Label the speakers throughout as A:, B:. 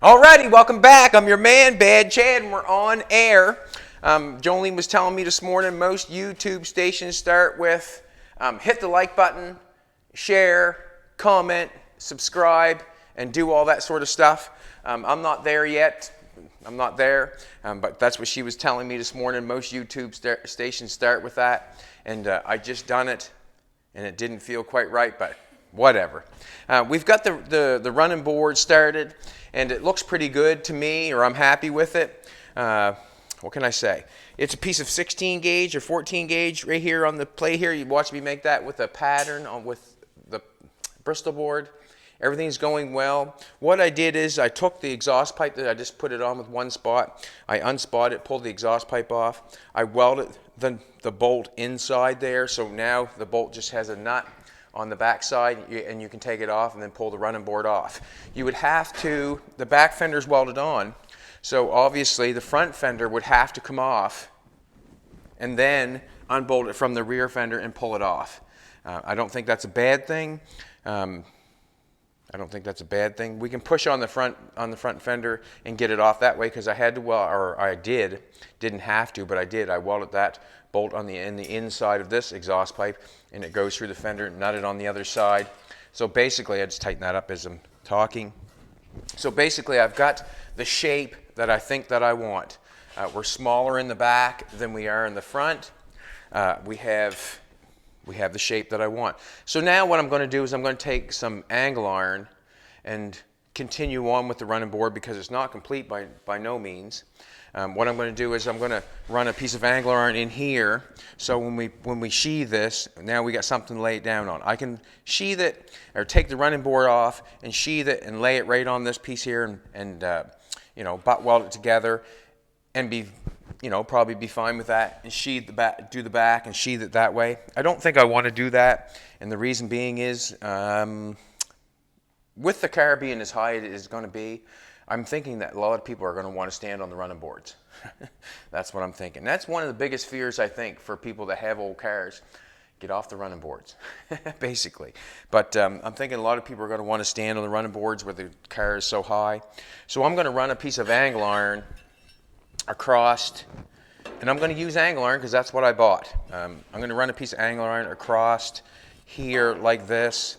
A: Alrighty, welcome back. I'm your man, Bad Chad, and we're on air. Jolene was telling me this morning most YouTube stations start with hit the like button, share, comment, subscribe, and do all that sort of stuff. I'm not there yet. I'm not there, but that's what she was telling me this morning. Most YouTube stations start with that, and I just done it, and it didn't feel quite right, but whatever. We've got the running board started, and it looks pretty good to me, or I'm happy with it. What can I say? It's a piece of 16 gauge or 14 gauge right here on the plate here. You watch me make that with a pattern with the Bristol board. Everything's going well. What I did is I took the exhaust pipe that I just put it on with one spot. I unspot it, pulled the exhaust pipe off. I welded the bolt inside there, so now the bolt just has a nut on the back side, and you can take it off and then pull the running board off. You would have to, the back fender's welded on, so obviously the front fender would have to come off and then unbolt it from the rear fender and pull it off. I don't think that's a bad thing. I don't think that's a bad thing. We can push on the front fender and get it off that way, because I had to weld, or I didn't have to, but I did. I welded that bolt on the inside of this exhaust pipe, and it goes through the fender, nutted on the other side. So basically, I just tighten that up as I'm talking. So basically, I've got the shape that I think that I want. We're smaller in the back than we are in the front. We have the shape that I want. So now what I'm going to do is I'm going to take some angle iron and continue on with the running board, because it's not complete by no means. What I'm going to do is I'm going to run a piece of angle iron in here, so when we sheathe this, now we got something to lay it down on. I can sheathe it, or take the running board off and sheathe it and lay it right on this piece here, and butt weld it together, and probably be fine with that, and sheathe the back, do the back and sheathe it that way. I don't think I want to do that, and the reason being is with the car being as high as it is going to be, I'm thinking that a lot of people are going to want to stand on the running boards. That's what I'm thinking. That's one of the biggest fears, I think, for people that have old cars. Get off the running boards, basically. But I'm thinking a lot of people are going to want to stand on the running boards where the car is so high. So I'm going to run a piece of angle iron across, and I'm going to use angle iron because that's what I bought. I'm going to run a piece of angle iron across here like this.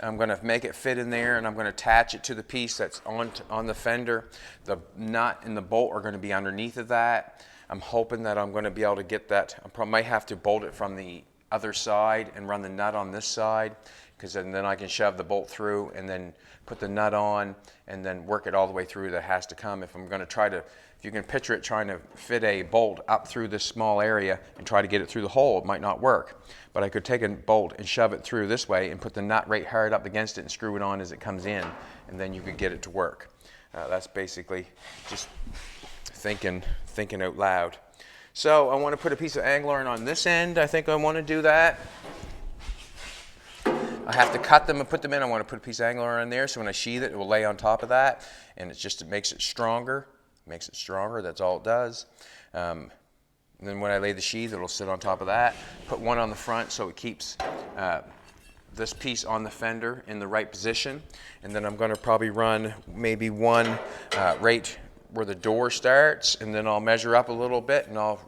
A: I'm going to make it fit in there, and I'm going to attach it to the piece that's on the fender. The nut and the bolt are going to be underneath of that. I'm hoping that I'm going to be able to get that. I might have to bolt it from the other side and run the nut on this side, because then I can shove the bolt through and then put the nut on and then work it all the way through. That has to come. If I'm going to try to, if you can picture it trying to fit a bolt up through this small area and try to get it through the hole, it might not work. But I could take a bolt and shove it through this way and put the nut right hard up against it and screw it on as it comes in, and then you could get it to work. That's basically just thinking out loud. So I want to put a piece of angle iron on this end. I think I want to do that. I have to cut them and put them in. I want to put a piece of angle iron in there, so when I sheathe it, it will lay on top of that, and it makes it stronger. Makes it stronger. That's all it does. And then when I lay the sheath, it'll sit on top of that. Put one on the front so it keeps this piece on the fender in the right position. And then I'm going to probably run maybe one right where the door starts, and then I'll measure up a little bit and I'll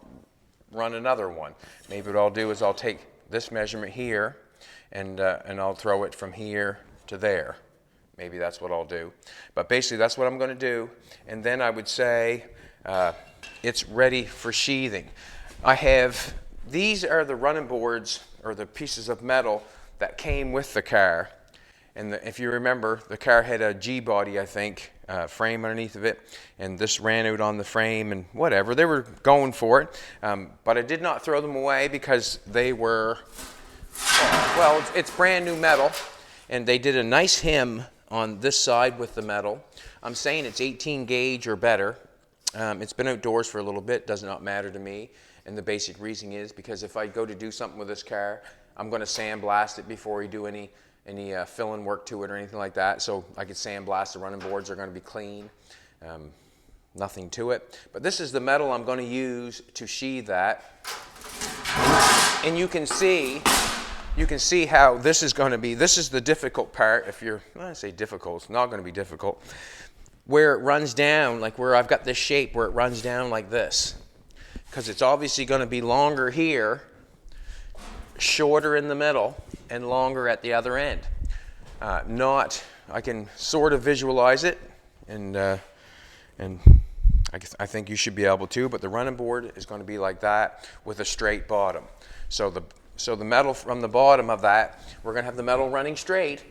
A: run another one. Maybe what I'll do is I'll take this measurement here and I'll throw it from here to there. Maybe that's what I'll do. But basically that's what I'm going to do. And then I would say it's ready for sheathing. These are the running boards, or the pieces of metal that came with the car. And if you remember, the car had a G-body, I think, frame underneath of it, and this ran out on the frame and whatever. They were going for it, but I did not throw them away because they were, well, it's brand new metal, and they did a nice hem on this side with the metal. I'm saying it's 18 gauge or better. It's been outdoors for a little bit, does not matter to me, and the basic reason is because if I go to do something with this car, I'm going to sandblast it before we do any fill-in work to it or anything like that. So I could sandblast the running boards. They're going to be clean. Nothing to it. But this is the metal I'm going to use to sheathe that. And you can see how this is going to be. This is the difficult part. If you're, I say difficult, it's not going to be difficult. where it runs down, like where I've got this shape where it runs down like this. Because it's obviously going to be longer here, shorter in the middle, and longer at the other end. I can sort of visualize it, and I think you should be able to, but the running board is going to be like that with a straight bottom. So the metal from the bottom of that, we're going to have the metal running straight,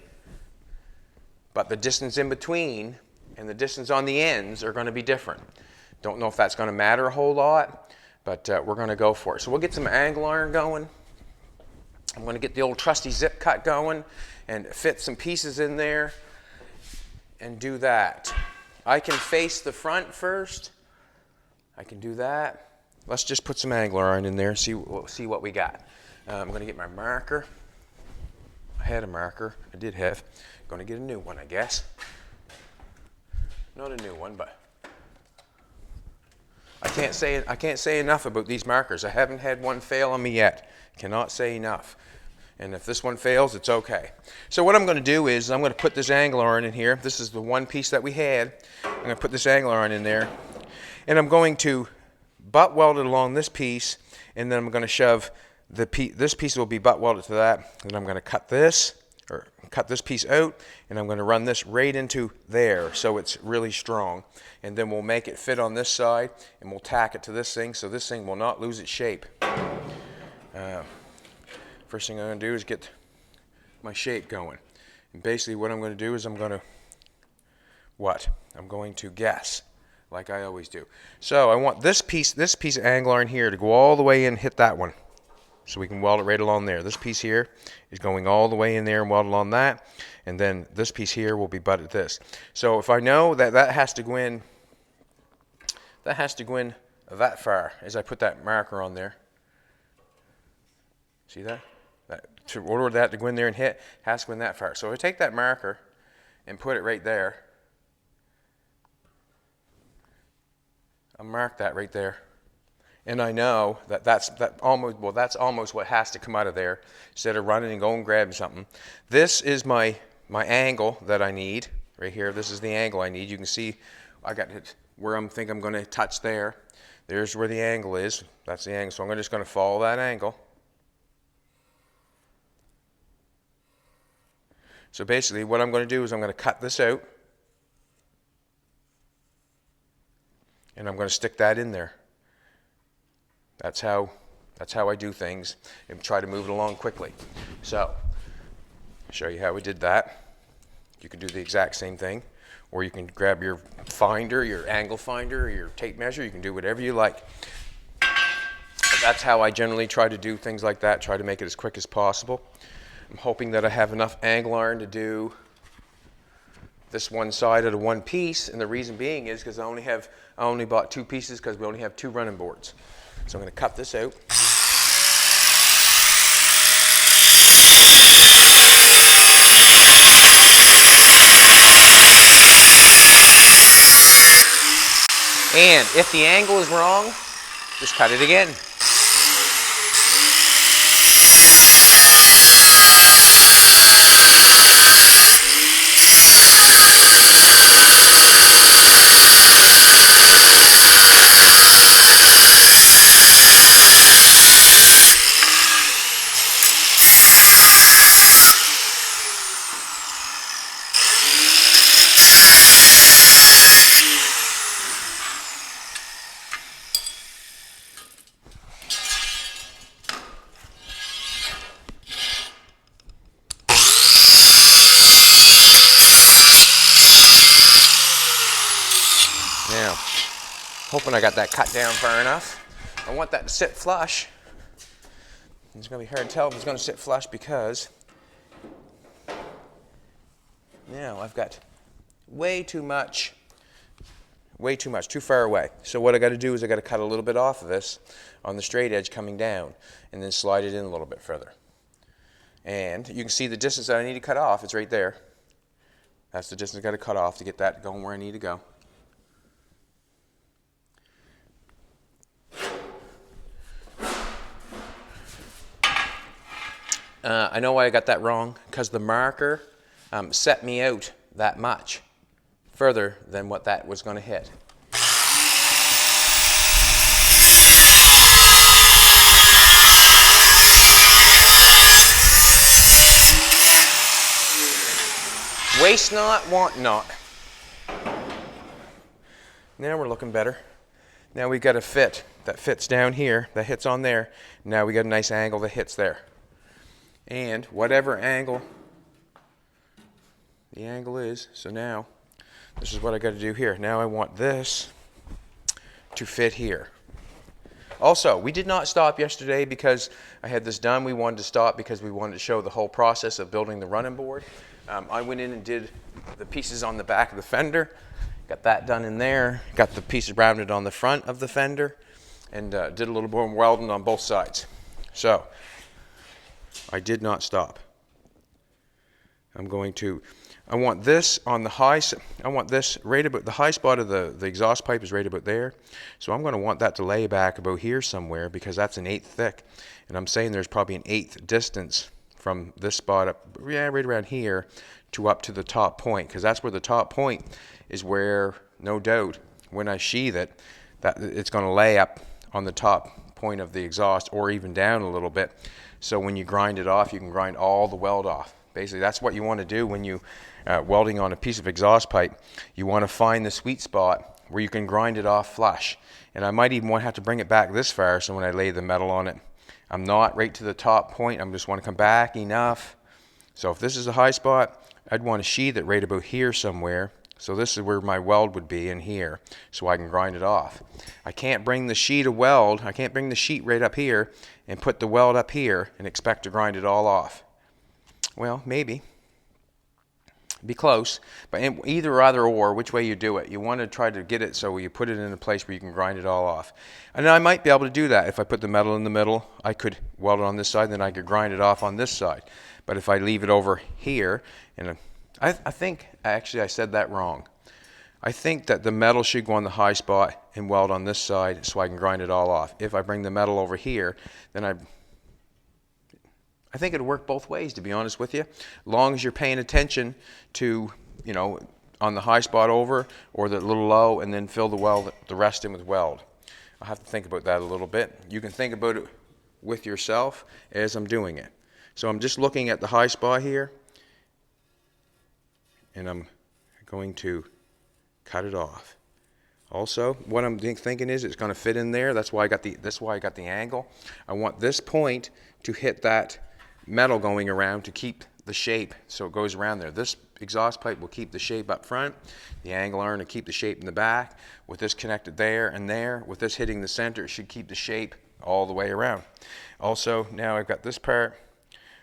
A: but the distance in between and the distance on the ends are going to be different. Don't know if that's going to matter a whole lot, but we're going to go for it. So we'll get some angle iron going. I'm going to get the old trusty zip cut going and fit some pieces in there and do that. I can face the front first. I can do that. Let's just put some angle iron in there and see what we got. I'm going to get my marker. I had a marker. I did have. I'm going to get a new one, I guess. Not a new one, but I can't say enough about these markers. I haven't had one fail on me yet. Cannot say enough. And if this one fails, it's okay. So what I'm going to do is I'm going to put this angle iron in here. This is the one piece that we had. I'm going to put this angle iron in there. And I'm going to butt weld it along this piece. And then I'm going to shove this piece will be butt welded to that. And I'm going to cut this piece out. And I'm going to run this right into there so it's really strong. And then we'll make it fit on this side. And we'll tack it to this thing so this thing will not lose its shape. First thing I'm going to do is get my shape going. And basically what I'm going to do is I'm going to guess, like I always do. So I want this piece of angle iron here to go all the way in and hit that one. So we can weld it right along there. This piece here is going all the way in there and weld along that. And then this piece here will be butted at this. So if I know that that has to go in that far as I put that marker on there. See that? In order for that to go in there and hit, has to go in that far. So if I take that marker and put it right there, I'll mark that right there. And I know that's almost what has to come out of there instead of running and going and grabbing something. This is my angle that I need right here. This is the angle I need. You can see I got it where I'm going to touch there. There's where the angle is. That's the angle. So I'm just going to follow that angle. So basically what I'm going to do is I'm going to cut this out and I'm going to stick that in there. That's how I do things and try to move it along quickly. So I'll show you how we did that. You can do the exact same thing, or you can grab your finder, your angle finder, or your tape measure. You can do whatever you like. But that's how I generally try to do things like that, try to make it as quick as possible. I'm hoping that I have enough angle iron to do this one side of the one piece, and the reason being is because I only bought two pieces because we only have two running boards. So I'm going to cut this out. And if the angle is wrong, just cut it again. Now, hoping I got that cut down far enough. I want that to sit flush. It's going to be hard to tell if it's going to sit flush because now I've got way too far away. So what I got to do is I got to cut a little bit off of this on the straight edge coming down and then slide it in a little bit further. And you can see the distance that I need to cut off. It's right there. That's the distance I got to cut off to get that going where I need to go. I know why I got that wrong, because the marker set me out that much further than what that was going to hit. Waste not, want not. Now we're looking better. Now we got a fit that fits down here, that hits on there. Now we got a nice angle that hits there. And whatever angle the angle is, so now this is what I got to do here. Now I want this to fit here. Also, we did not stop yesterday because I had this done. We wanted to stop because we wanted to show the whole process of building the running board. I went in and did the pieces on the back of the fender, got that done in there, got the pieces rounded on the front of the fender, and did a little more welding on both sides. So I did not stop. I want this on the high, I want this right about, the high spot of the exhaust pipe is right about there. So I'm going to want that to lay back about here somewhere because that's 1/8 thick. And I'm saying there's probably 1/8 distance from this spot up, yeah, right around here to up to the top point, because that's where the top point is, where no doubt when I sheathe it, that it's going to lay up on the top point of the exhaust or even down a little bit. So when you grind it off, you can grind all the weld off. Basically, that's what you want to do when you welding on a piece of exhaust pipe. You want to find the sweet spot where you can grind it off flush. And I might even have to bring it back this far, so when I lay the metal on it, I'm not right to the top point. I just want to come back enough. So if this is a high spot, I'd want to sheathe it right about here somewhere. So this is where my weld would be, in here, so I can grind it off. I can't bring the sheet of weld, I can't bring the sheet right up here and put the weld up here and expect to grind it all off. Well, maybe. Be close, but either or, which way you do it. You want to try to get it so you put it in a place where you can grind it all off. And I might be able to do that. If I put the metal in the middle, I could weld it on this side, then I could grind it off on this side. But if I leave it over here, and I think, actually I said that wrong. I think that the metal should go on the high spot and weld on this side so I can grind it all off. If I bring the metal over here, then I think it'll work both ways, to be honest with you. As long as you're paying attention to, you know, on the high spot over or the little low, and then fill the rest in with weld. I'll have to think about that a little bit. You can think about it with yourself as I'm doing it. So I'm just looking at the high spot here, and I'm going to cut it off. Also, what I'm thinking is it's going to fit in there. That's why I got the angle. I want this point to hit that metal going around to keep the shape, so it goes around there. This exhaust pipe will keep the shape up front, the angle iron will keep the shape in the back. With this connected there and there, with this hitting the center, it should keep the shape all the way around. Also, now I've got this part,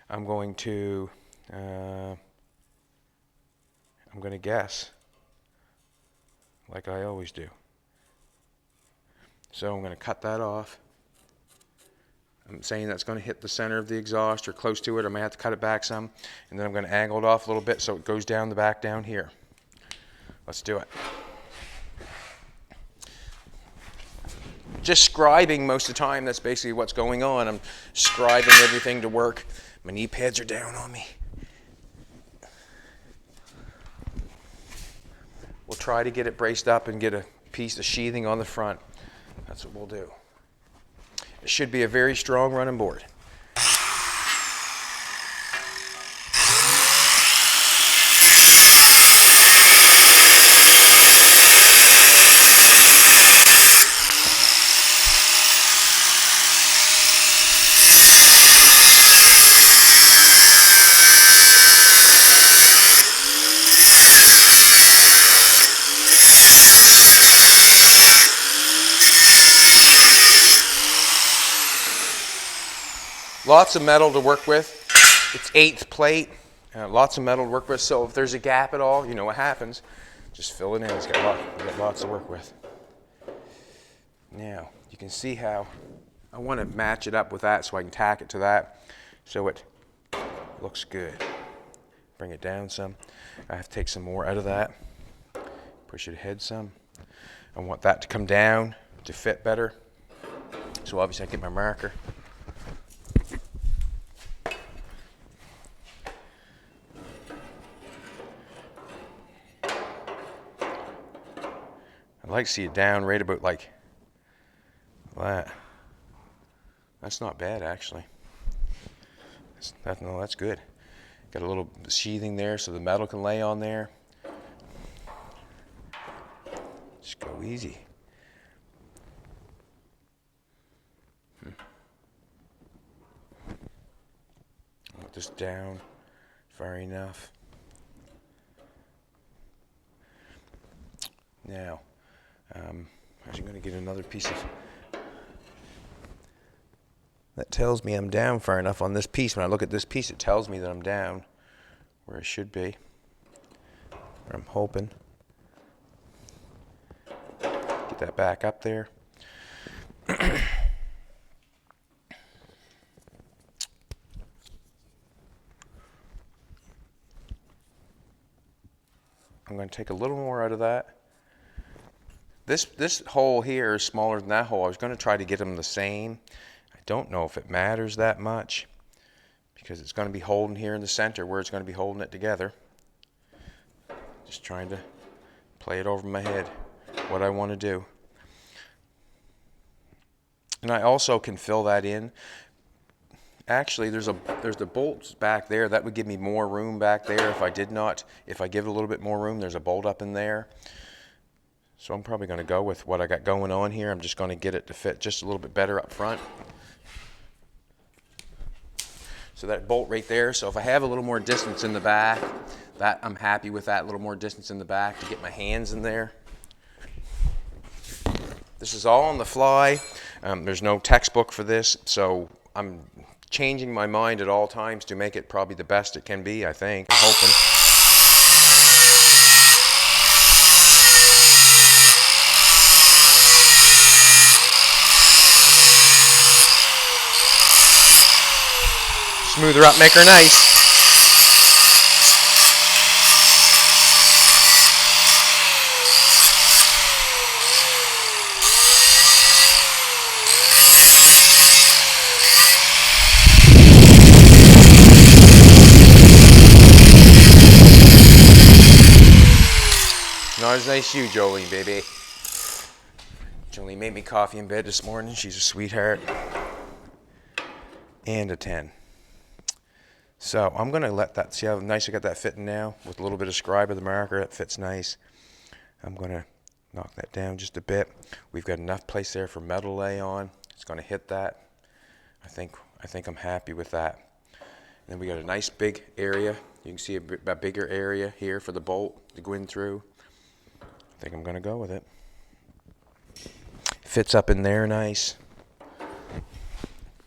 A: I'm going to guess like I always do. So I'm going to cut that off. I'm saying that's going to hit the center of the exhaust or close to it. I may have to cut it back some, and then I'm going to angle it off a little bit so it goes down the back down here. Let's do it. Just scribing most of the time, that's basically what's going on. I'm scribing everything to work. My knee pads are down on me. We'll try to get it braced up and get a piece of sheathing on the front. That's what we'll do. It should be a very strong running board. Lots of metal to work with. It's 1/8 plate. Lots of metal to work with. So if there's a gap at all, you know what happens. Just fill it in. It's got lots to work with. Now, you can see how I want to match it up with that so I can tack it to that so it looks good. Bring it down some. I have to take some more out of that. Push it ahead some. I want that to come down to fit better. So obviously I get my marker. I'd like to see it down right about like that. That's not bad, actually. No, that's good. Got a little sheathing there so the metal can lay on there. Just go easy. Put this down far enough. Now, I'm actually going to get another piece of... That tells me I'm down far enough on this piece. When I look at this piece, it tells me that I'm down where I should be. Or I'm hoping. Get that back up there. I'm going to take a little more out of that. This hole here is smaller than that hole. I was going to try to get them the same. I don't know if it matters that much because it's going to be holding here in the center where it's going to be holding it together. Just trying to play it over my head what I want to do. And I also can fill that in. Actually, there's the bolts back there. That would give me more room back there if I give it a little bit more room. There's a bolt up in there. So I'm probably going to go with what I got going on here. I'm just going to get it to fit just a little bit better up front. So that bolt right there. So if I have a little more distance in the back, that I'm happy with that little more distance in the back to get my hands in there. This is all on the fly. There's no textbook for this, so I'm changing my mind at all times to make it probably the best it can be, I think. I'm hoping. Smoother up, make her nice. Not as nice as you, Jolene, baby. Jolene made me coffee in bed this morning. She's a sweetheart. And a 10. So I'm going to let that, see how nice I got that fitting now? With a little bit of scribe of the marker, it fits nice. I'm going to knock that down just a bit. We've got enough place there for metal to lay on. It's going to hit that. I think I'm happy with that. And then we got a nice big area. You can see a bigger area here for the bolt to go in through. I think I'm going to go with it. Fits up in there nice.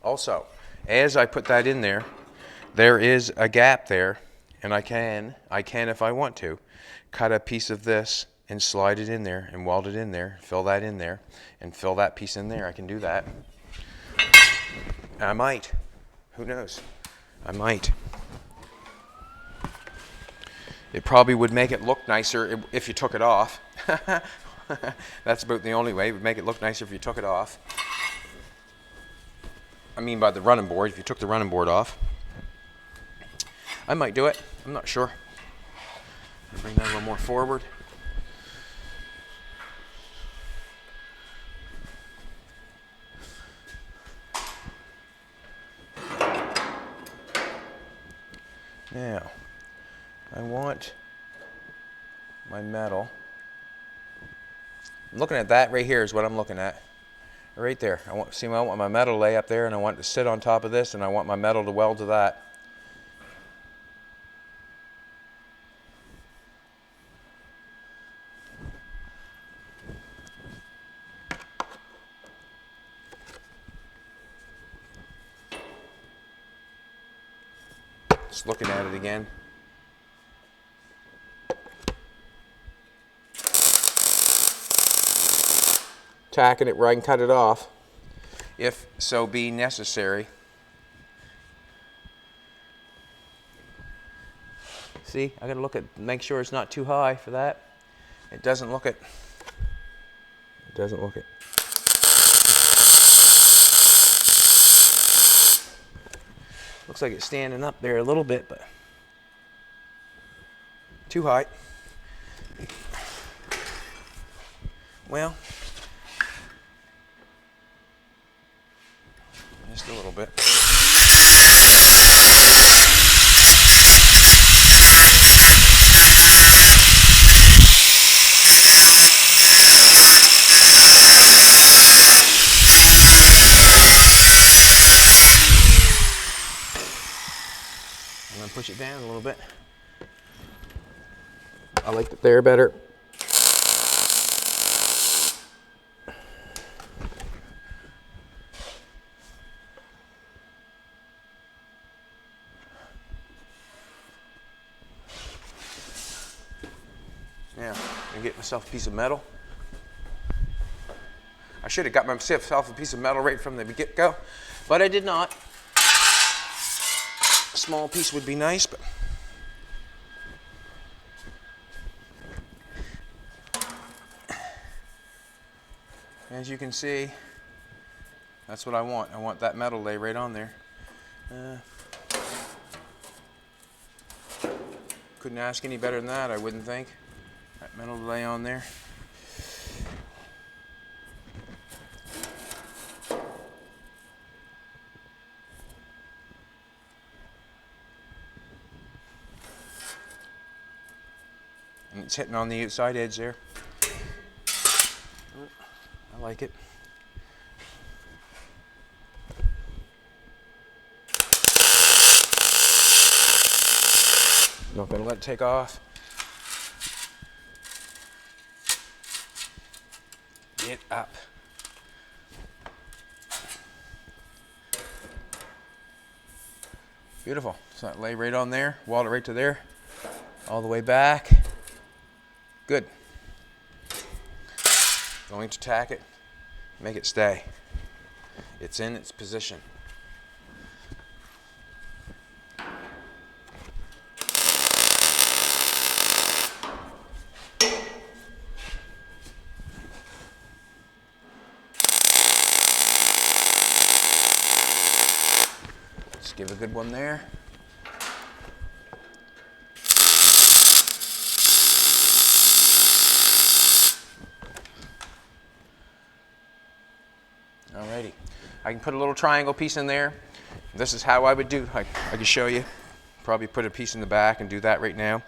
A: Also, as I put that in there, there is a gap there, and I can if I want to, cut a piece of this and slide it in there and weld it in there, fill that in there, and fill that piece in there. I can do that. I might. Who knows? I might. It probably would make it look nicer if you took it off. That's about the only way. It would make it look nicer if you took it off. I mean by the running board, if you took the running board off. I might do it. I'm not sure. Bring that a little more forward. Now, I want my metal. I'm looking at that right here is what I'm looking at. Right there. I want my metal to lay up there, and I want it to sit on top of this, and I want my metal to weld to that. Just looking at it again. Tacking it where I can cut it off, if so be necessary. See, I gotta make sure it's not too high for that. It doesn't look it. It doesn't look it. Looks like it's standing up there a little bit, but too high. Well, just a little bit. I'm going to push it down a little bit. I liked it there better. Now, I'm get myself a piece of metal. I should have got myself a piece of metal right from the get-go, but I did not. A small piece would be nice, but as you can see, that's what I want. I want that metal lay right on there. Couldn't ask any better than that, I wouldn't think. That metal lay on there. And it's hitting on the outside edge there. I like it. Not going to let it take off. Get up. Beautiful. So that lay right on there, walled it right to there, all the way back. Good. Going to tack it, make it stay. It's in its position. Let's give a good one there. Alrighty, I can put a little triangle piece in there. This is how I would do. I can show you. Probably put a piece in the back and do that right now,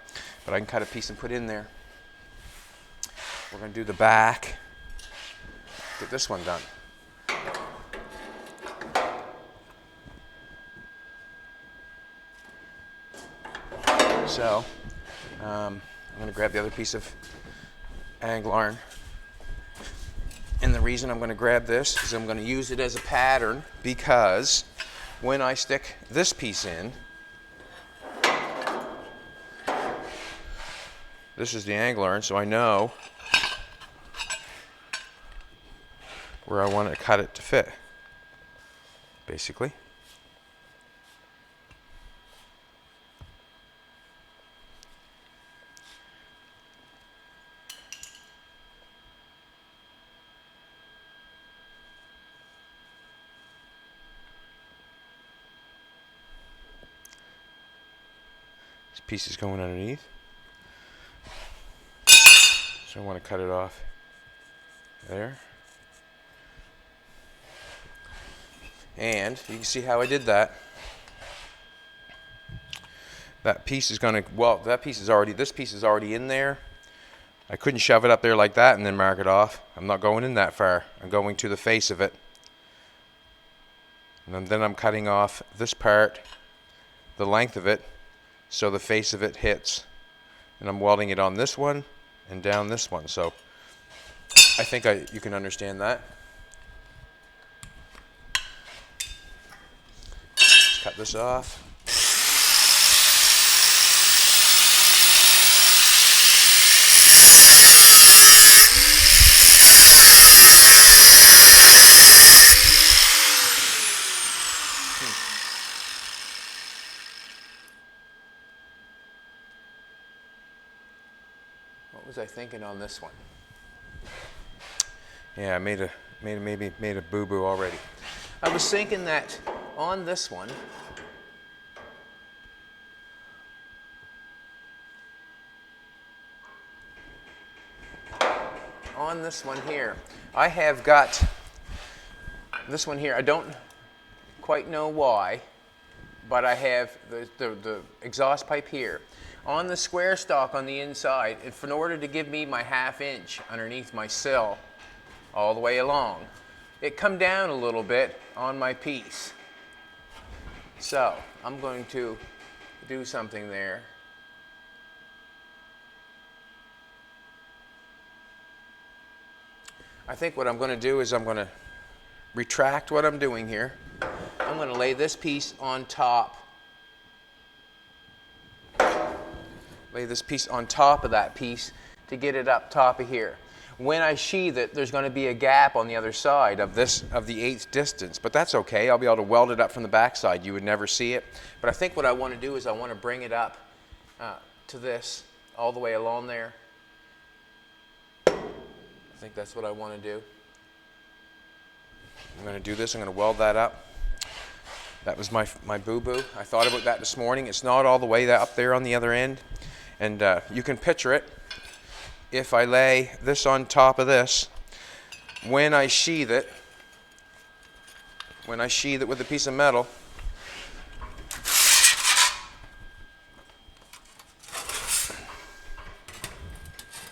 A: but I can cut a piece and put in there. We're going to do the back. Get this one done. So I'm going to grab the other piece of angle iron. And the reason I'm going to grab this is I'm going to use it as a pattern, because when I stick this piece in, this is the angle iron, so I know where I want to cut it to fit, basically. This piece is going underneath, so I want to cut it off there. And you can see how I did that. That piece is going to, well, that piece is already, this piece is already in there. I couldn't shove it up there like that and then mark it off. I'm not going in that far. I'm going to the face of it. And then I'm cutting off this part, the length of it, so the face of it hits. And I'm welding it on this one and down this one. So I think you can understand that. Just cut this off. What was I thinking on this one? Yeah, I made a boo-boo already. I was thinking that on this one, on this one here, I have got this one here. I don't quite know why, but I have the exhaust pipe here. On the square stock on the inside, in order to give me my 1/2 inch underneath my sill all the way along, it come down a little bit on my piece. So I'm going to do something there. I think what I'm going to do is I'm going to retract what I'm doing here. I'm going to lay this piece on top. Lay this piece on top of that piece to get it up top of here. When I sheathe it, there's going to be a gap on the other side of the 1/8 distance, but that's okay. I'll be able to weld it up from the back side. You would never see it. But I think what I want to do is I want to bring it up to this all the way along there. I think that's what I want to do. I'm going to do this. I'm going to weld that up. That was my boo-boo. I thought about that this morning. It's not all the way up there on the other end. And you can picture it. If I lay this on top of this, when I sheathe it with a piece of metal,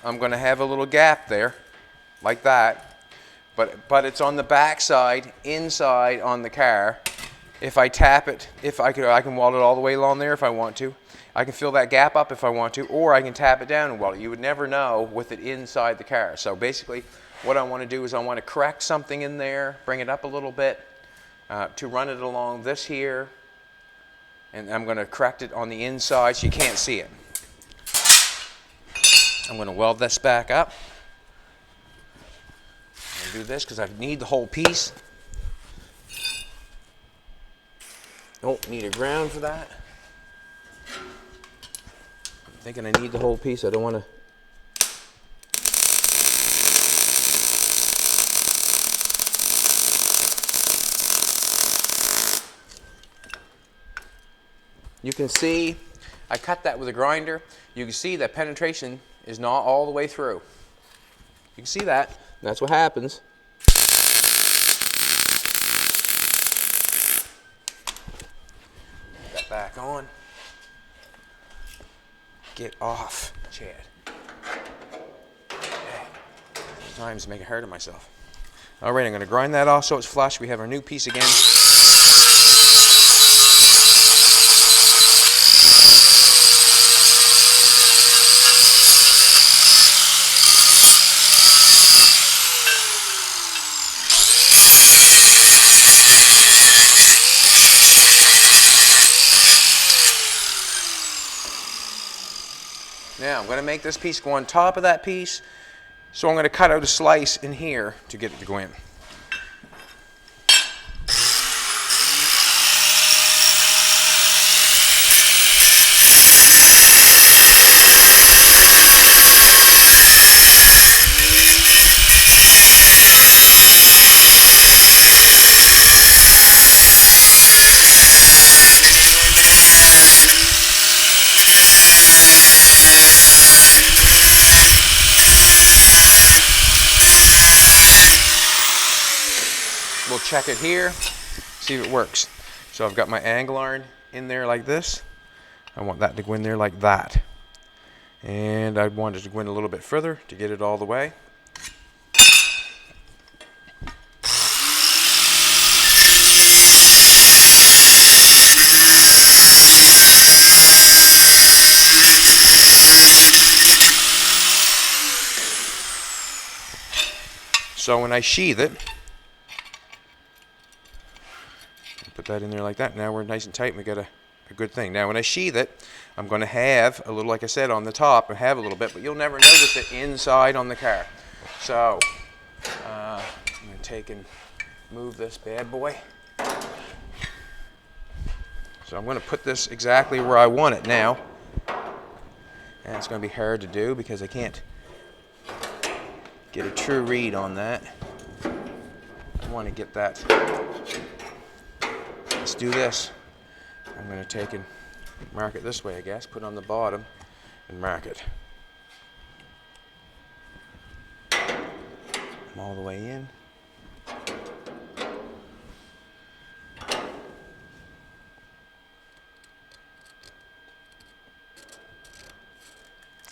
A: I'm going to have a little gap there, like that, but it's on the back side, inside on the car. If I tap it, I can weld it all the way along there if I want to. I can fill that gap up if I want to, or I can tap it down and weld it. You would never know with it inside the car. So basically, what I want to do is I want to correct something in there, bring it up a little bit, to run it along this here, and I'm going to correct it on the inside so you can't see it. I'm going to weld this back up. I'm going to do this because I need the whole piece. Don't need a ground for that. I'm thinking I need the whole piece. I don't want to. You can see I cut that with a grinder. You can see that penetration is not all the way through. You can see that. That's what happens. Put that back on. Get off, Chad. Okay. Sometimes make it hard on myself. All right, I'm going to grind that off so it's flush. We have our new piece again. Now I'm going to make this piece go on top of that piece, so I'm going to cut out a slice in here to get it to go in. We'll check it here, see if it works. So I've got my angle iron in there like this. I want that to go in there like that. And I want it to go in a little bit further to get it all the way. So when I sheathe it, put that in there like that. Now we're nice and tight and we got a good thing. Now when I sheathe it, I'm going to have a little, like I said, on the top, I have a little bit, but you'll never notice it inside on the car. So I'm going to take and move this bad boy. So I'm going to put this exactly where I want it now. And it's going to be hard to do because I can't get a true read on that. I want to get that. Let's do this. I'm going to take and mark it this way, I guess. Put it on the bottom and mark it. come all the way in.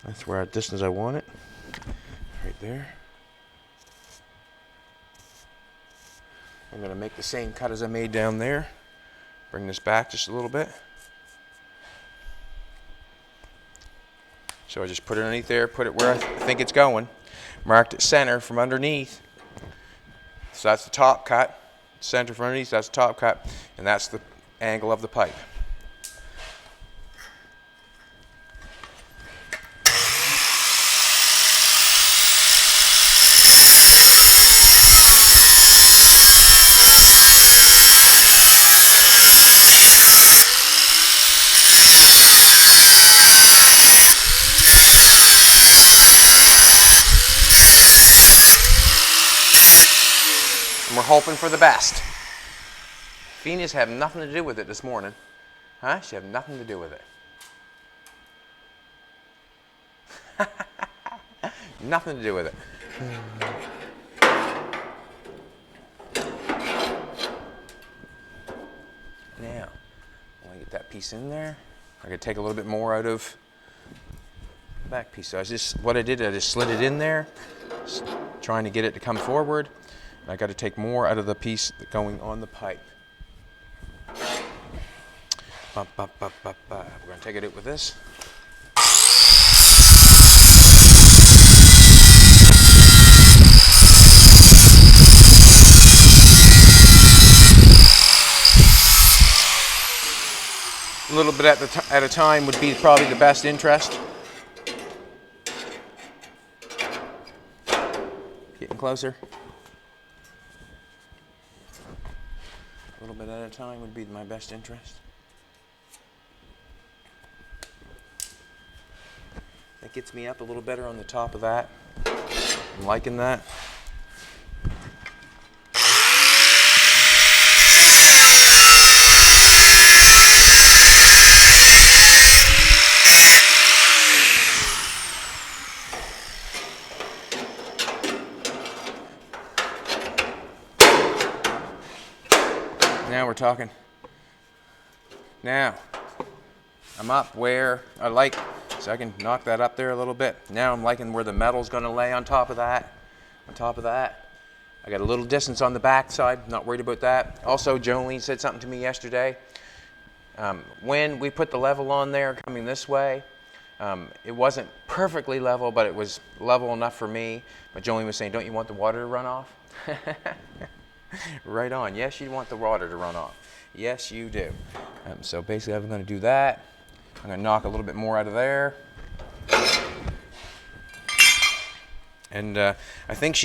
A: That's where at distance I want it. Right there. I'm going to make the same cut as I made down there. Bring this back just a little bit. So I just put it underneath there, put it where I think it's going. Marked it center from underneath. So that's the top cut. Center from underneath, that's the top cut. And that's the angle of the pipe. We're hoping for the best. Venus had nothing to do with it this morning. Huh? She had nothing to do with it. Nothing to do with it. Now, I want to get that piece in there. I could take a little bit more out of the back piece. So I just slid it in there, trying to get it to come forward. I got to take more out of the piece going on the pipe. We're going to take it out with this. A little bit at a time would be probably the best interest. Getting closer. A little bit at a time would be my best interest. That gets me up a little better on the top of that. I'm liking that. Now we're talking. Now, I'm up where I like, so I can knock that up there a little bit. Now I'm liking where the metal's gonna lay on top of that. On top of that. I got a little distance on the back side, not worried about that. Also, Jolene said something to me yesterday. When we put the level on there coming this way, it wasn't perfectly level, but it was level enough for me. But Jolene was saying, don't you want the water to run off? Right on. Yes, you want the water to run off. Yes, you do. So basically, I'm going to do that. I'm going to knock a little bit more out of there. And I think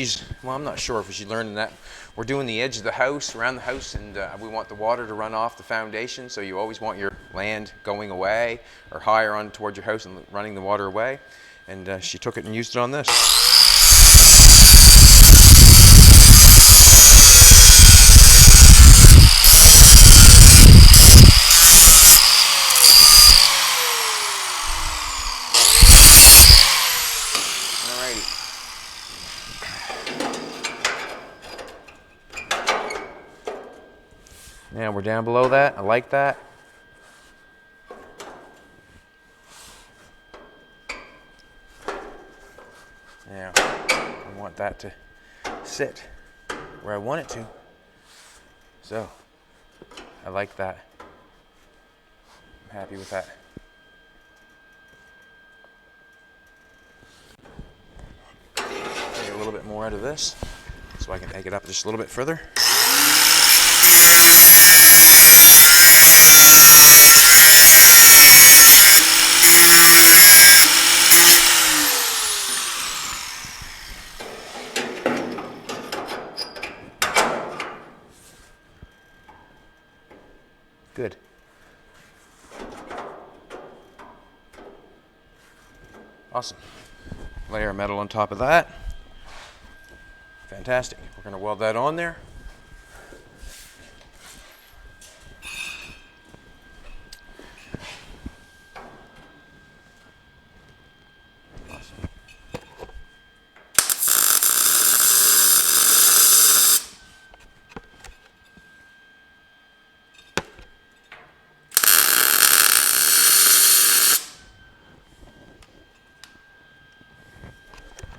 A: well, I'm not sure if she's learning that. We're doing the edge of the house, around the house, and we want the water to run off the foundation, so you always want your land going away or higher on towards your house and running the water away. And she took it and used it on this. Now we're down below that. I like that. Now I want that to sit where I want it to. So I like that. I'm happy with that. Take a little bit more out of this so I can take it up just a little bit further. Good. Awesome. Layer of metal on top of that. Fantastic. We're going to weld that on there. Awesome.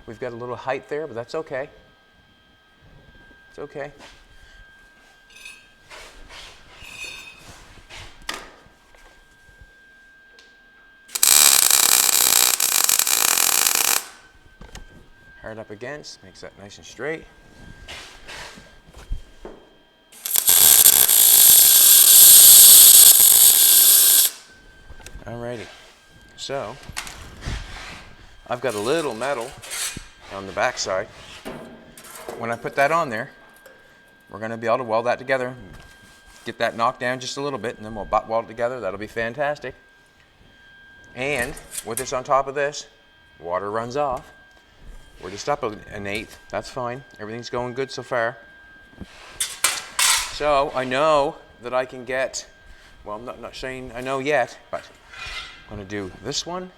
A: We've got a little height there, but that's okay. It's okay. Hard up against, makes that nice and straight. Alrighty, so I've got a little metal on the back side. When I put that on there, we're going to be able to weld that together, get that knocked down just a little bit, and then we'll butt weld it together. That'll be fantastic. And with this on top of this, water runs off. We're just up an eighth. That's fine. Everything's going good so far. So I know that I can get, well, I'm not saying I know yet, but I'm going to do this one.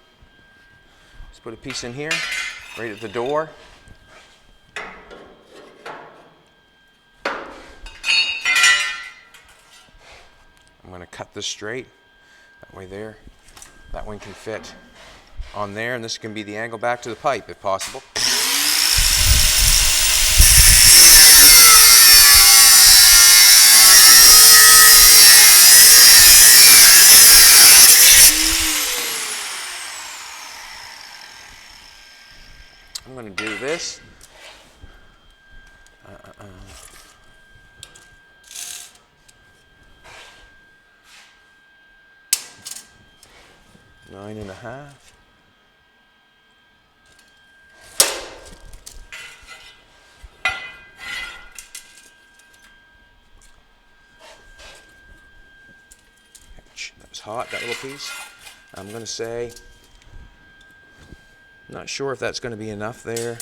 A: Let's put a piece in here, right at the door. I'm going to cut this straight, that way there. That one can fit on there, and this can be the angle back to the pipe if possible. I'm going to do this. 9.5. That was hot, that little piece. I'm going to say, not sure if that's going to be enough there.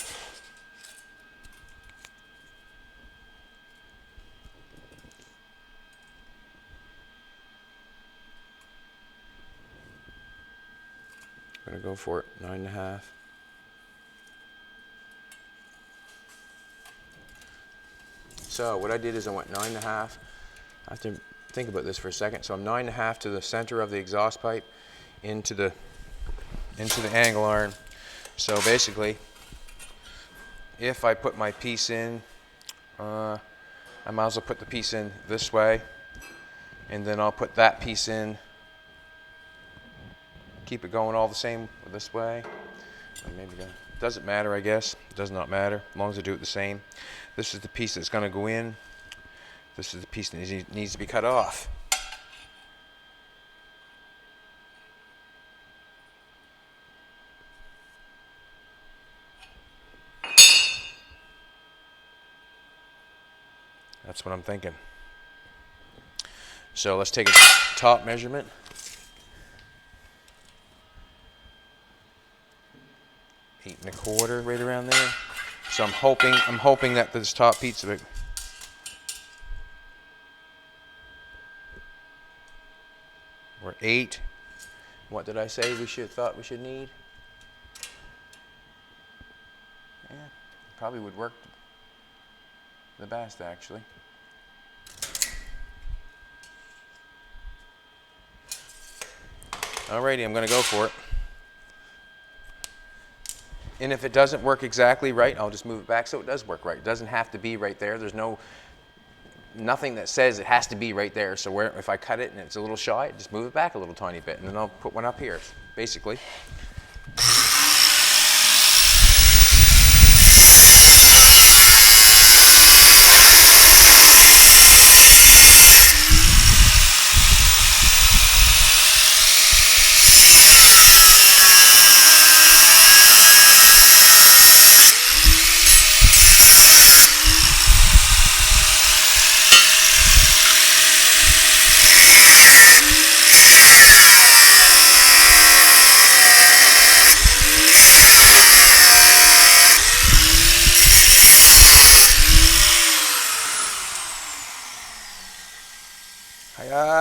A: I'm going to go for it, 9.5. So what I did is I went 9.5. I have to think about this for a second. So I'm 9.5 to the center of the exhaust pipe into the angle iron. So basically, if I put my piece in, I might as well put the piece in this way, and then I'll put that piece in. Keep it going all the same this way. Maybe doesn't matter, I guess. It does not matter as long as I do it the same. This is the piece that's going to go in. This is the piece that needs to be cut off. That's what I'm thinking. So let's take a top measurement. 8.25, right around there. So I'm hoping that this top piece of it. We're 8. What did I say thought we should need? Yeah, probably would work the best actually. Alrighty, I'm going to go for it. And if it doesn't work exactly right, I'll just move it back so it does work right. It doesn't have to be right there. There's nothing that says it has to be right there. So if I cut it and it's a little shy, just move it back a little tiny bit, and then I'll put one up here, basically.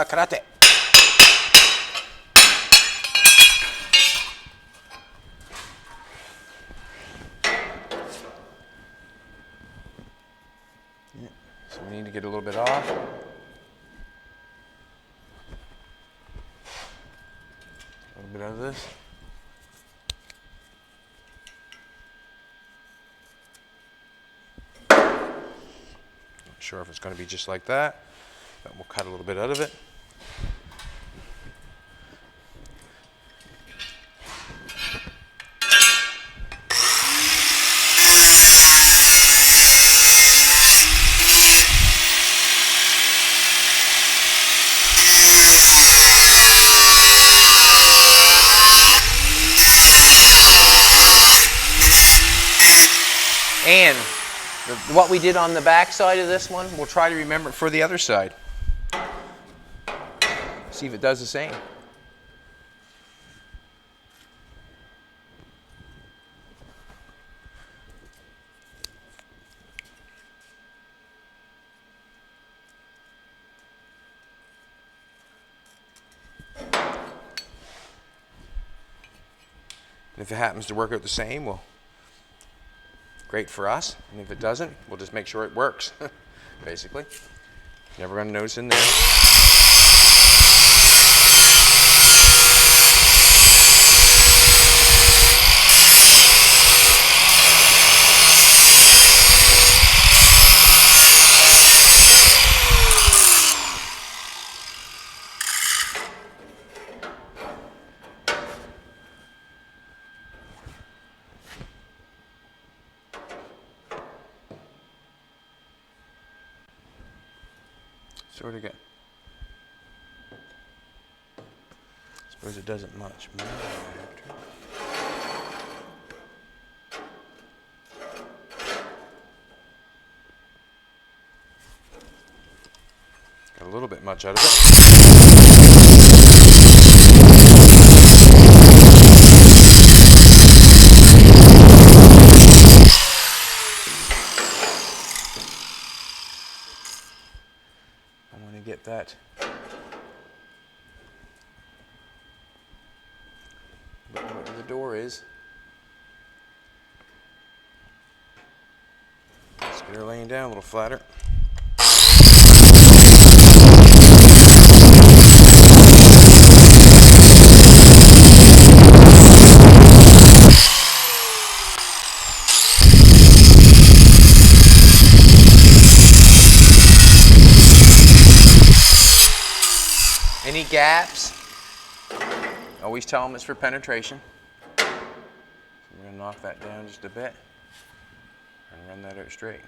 A: Karate. Yeah. So we need to get a little bit off. A little bit out of this. sure if it's going to be just like that, but we'll cut a little bit out of it. And what we did on the back side of this one, we'll try to remember it for the other side. See if it does the same. And if it happens to work out the same, well, great for us. And if it doesn't, we'll just make sure it works, basically. Never going to notice in there. Sort of good. Suppose it doesn't much more after. Got a little bit much out of it. Get that where the door is. Let's get her laying down a little flatter. Any gaps, always tell them it's for penetration. So we're going to knock that down just a bit and run that out straight.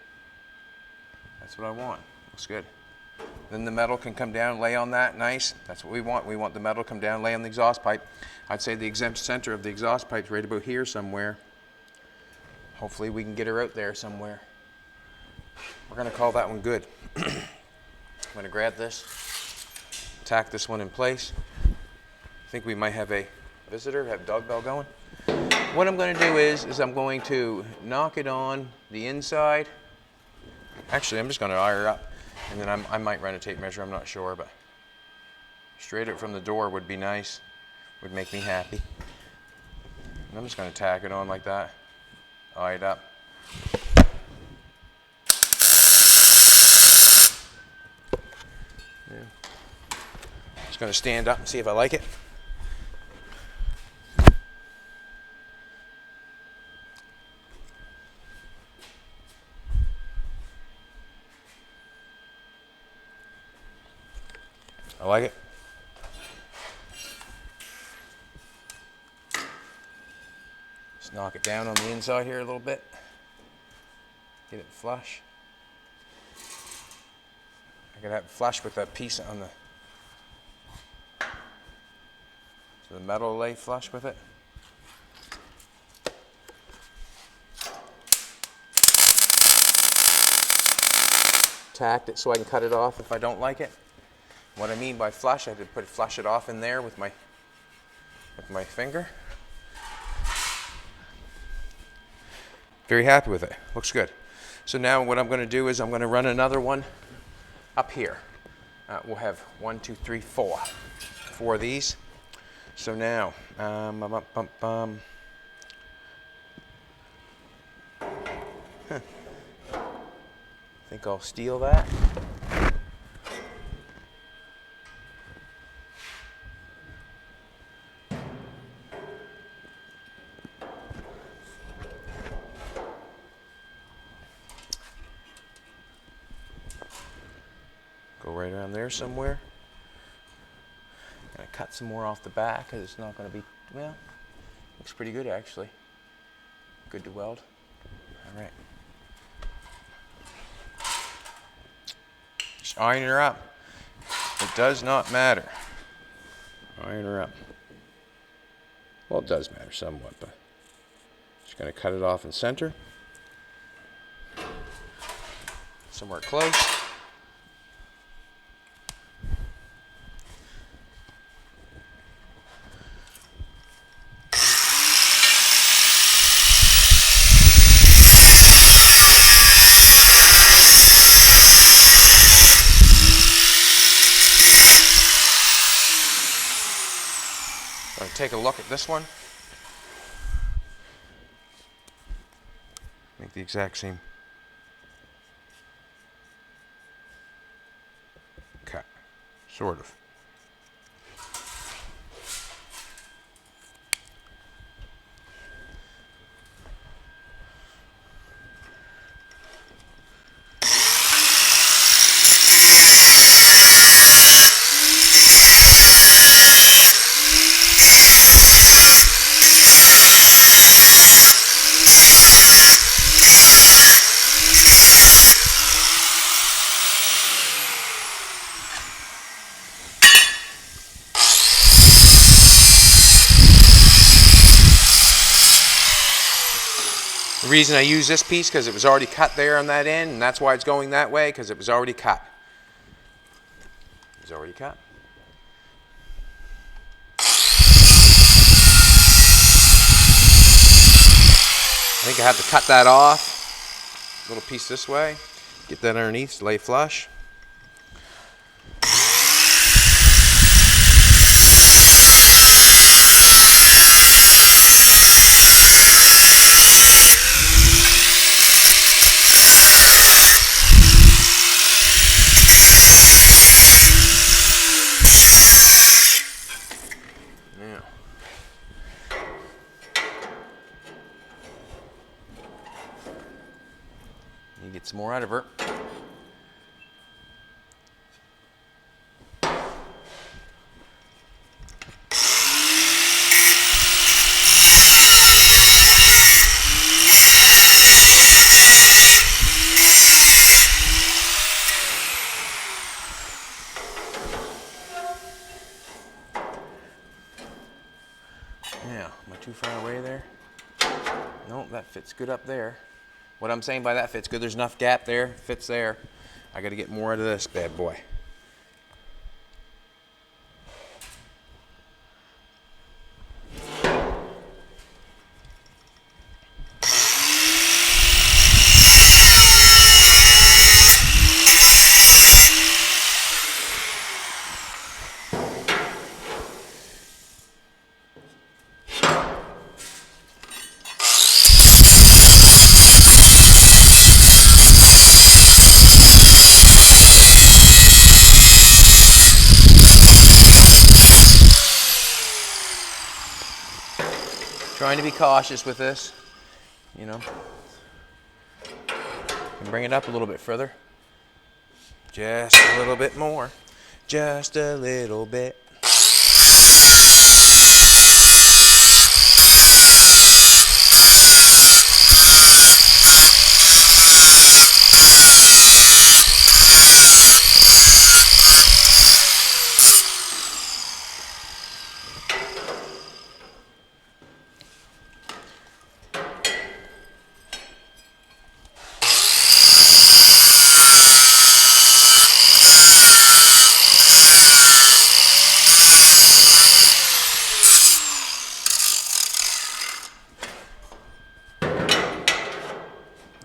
A: That's what I want. Looks good. Then the metal can come down, lay on that, nice. That's what we want. We want the metal to come down, lay on the exhaust pipe. I'd say the exempt center of the exhaust pipe's right about here somewhere. Hopefully we can get her out there somewhere. We're going to call that one good. I'm going to grab this. Tack this one in place. I think we might have a visitor, have dog bell going. What I'm going to do is I'm going to knock it on the inside. Actually, I'm just going to iron her up, and then I might run a tape measure, I'm not sure, but straight out from the door would be nice, would make me happy. And I'm just going to tack it on like that, eye it up. Yeah. Just going to stand up and see if I like it. I like it. Just knock it down on the inside here a little bit. Get it flush. I gotta have it flush with that piece on the, so the metal lay flush with it. Tacked it so I can cut it off if I don't like it. What I mean by flush, I have to flush it off in there with my finger. Very happy with it. Looks good. So now what I'm going to do is I'm going to run another one up here. We'll have 1, 2, 3, 4. 4 of these. So now, I think I'll steal that. around there somewhere. Gonna cut some more off the back because it's not gonna be, well, looks pretty good actually. Good to weld. All right. Just iron her up. It does not matter. Iron her up. Well, it does matter somewhat, but just gonna cut it off in center. Somewhere close. I'm gonna take a look at this one. Make the exact same cut, sort of. The reason I use this piece because it was already cut there on that end, and that's why it's going that way, because it was already cut. It was already cut. I think I have to cut that off. A little piece this way. Get that underneath, lay flush. You get some more out of her. Now, am I too far away there? No, that fits good up there. What I'm saying by that fits good, there's enough gap there, fits there. I got to get more out of this bad boy. Trying to be cautious with this, you know. And bring it up a little bit further. Just a little bit more. Just a little bit.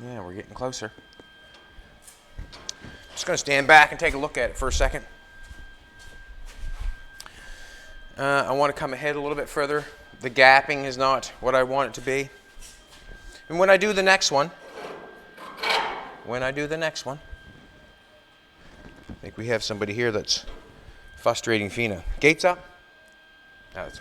A: Yeah, we're getting closer. Just going to stand back and take a look at it for a second. I want to come ahead a little bit further. The gapping is not what I want it to be. And when I do the next one, I think we have somebody here that's frustrating Fina. Gates up. Oh, that's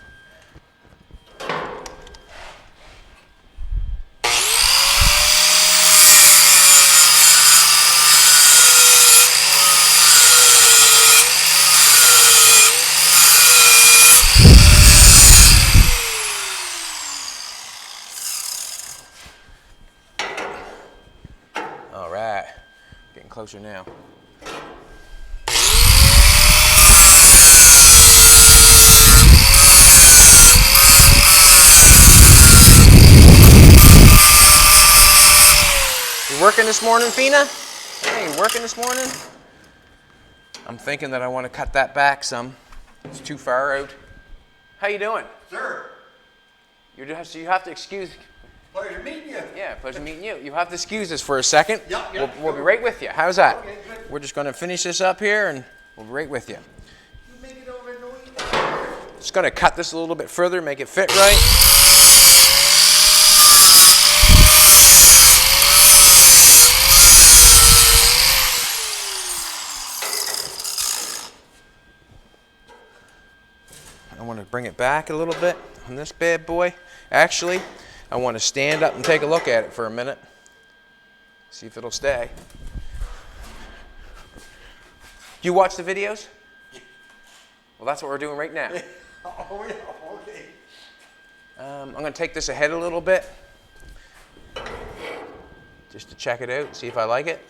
A: closer now. You working this morning, Fina? Hey, you working this morning? I'm thinking that I want to cut that back some. It's too far out. How you doing?
B: Sir.
A: You have to excuse.
B: Pleasure meeting you.
A: Yeah, pleasure meeting you. You have to excuse us for a second.
B: Yep.
A: We'll be right with you. How's that?
B: Okay, good.
A: We're just going to finish this up here and we'll be right with you.
B: You make it over and
A: Just going to cut this a little bit further, make it fit right. I want to bring it back a little bit on this bad boy. Actually, I want to stand up and take a look at it for a minute. See if it'll stay. You watch the videos? Well, that's what we're doing right now.
B: Oh, yeah, okay.
A: I'm going to take this ahead a little bit just to check it out, see if I like it.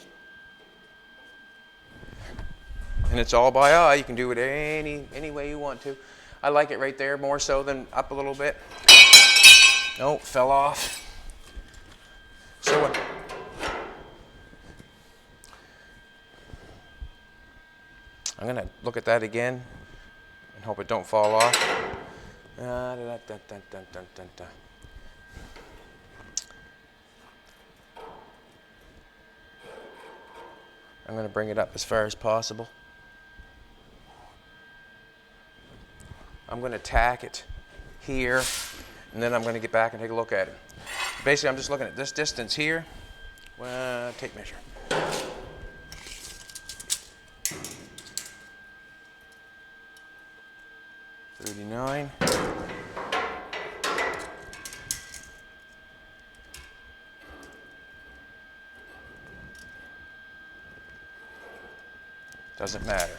A: And it's all by eye. You can do it any way you want to. I like it right there more so than up a little bit. Nope, fell off. So what? I'm going to look at that again and hope it don't fall off. I'm going to bring it up as far as possible. I'm going to tack it here, and then I'm going to get back and take a look at it. Basically, I'm just looking at this distance here. Well, tape measure. $39. Doesn't matter.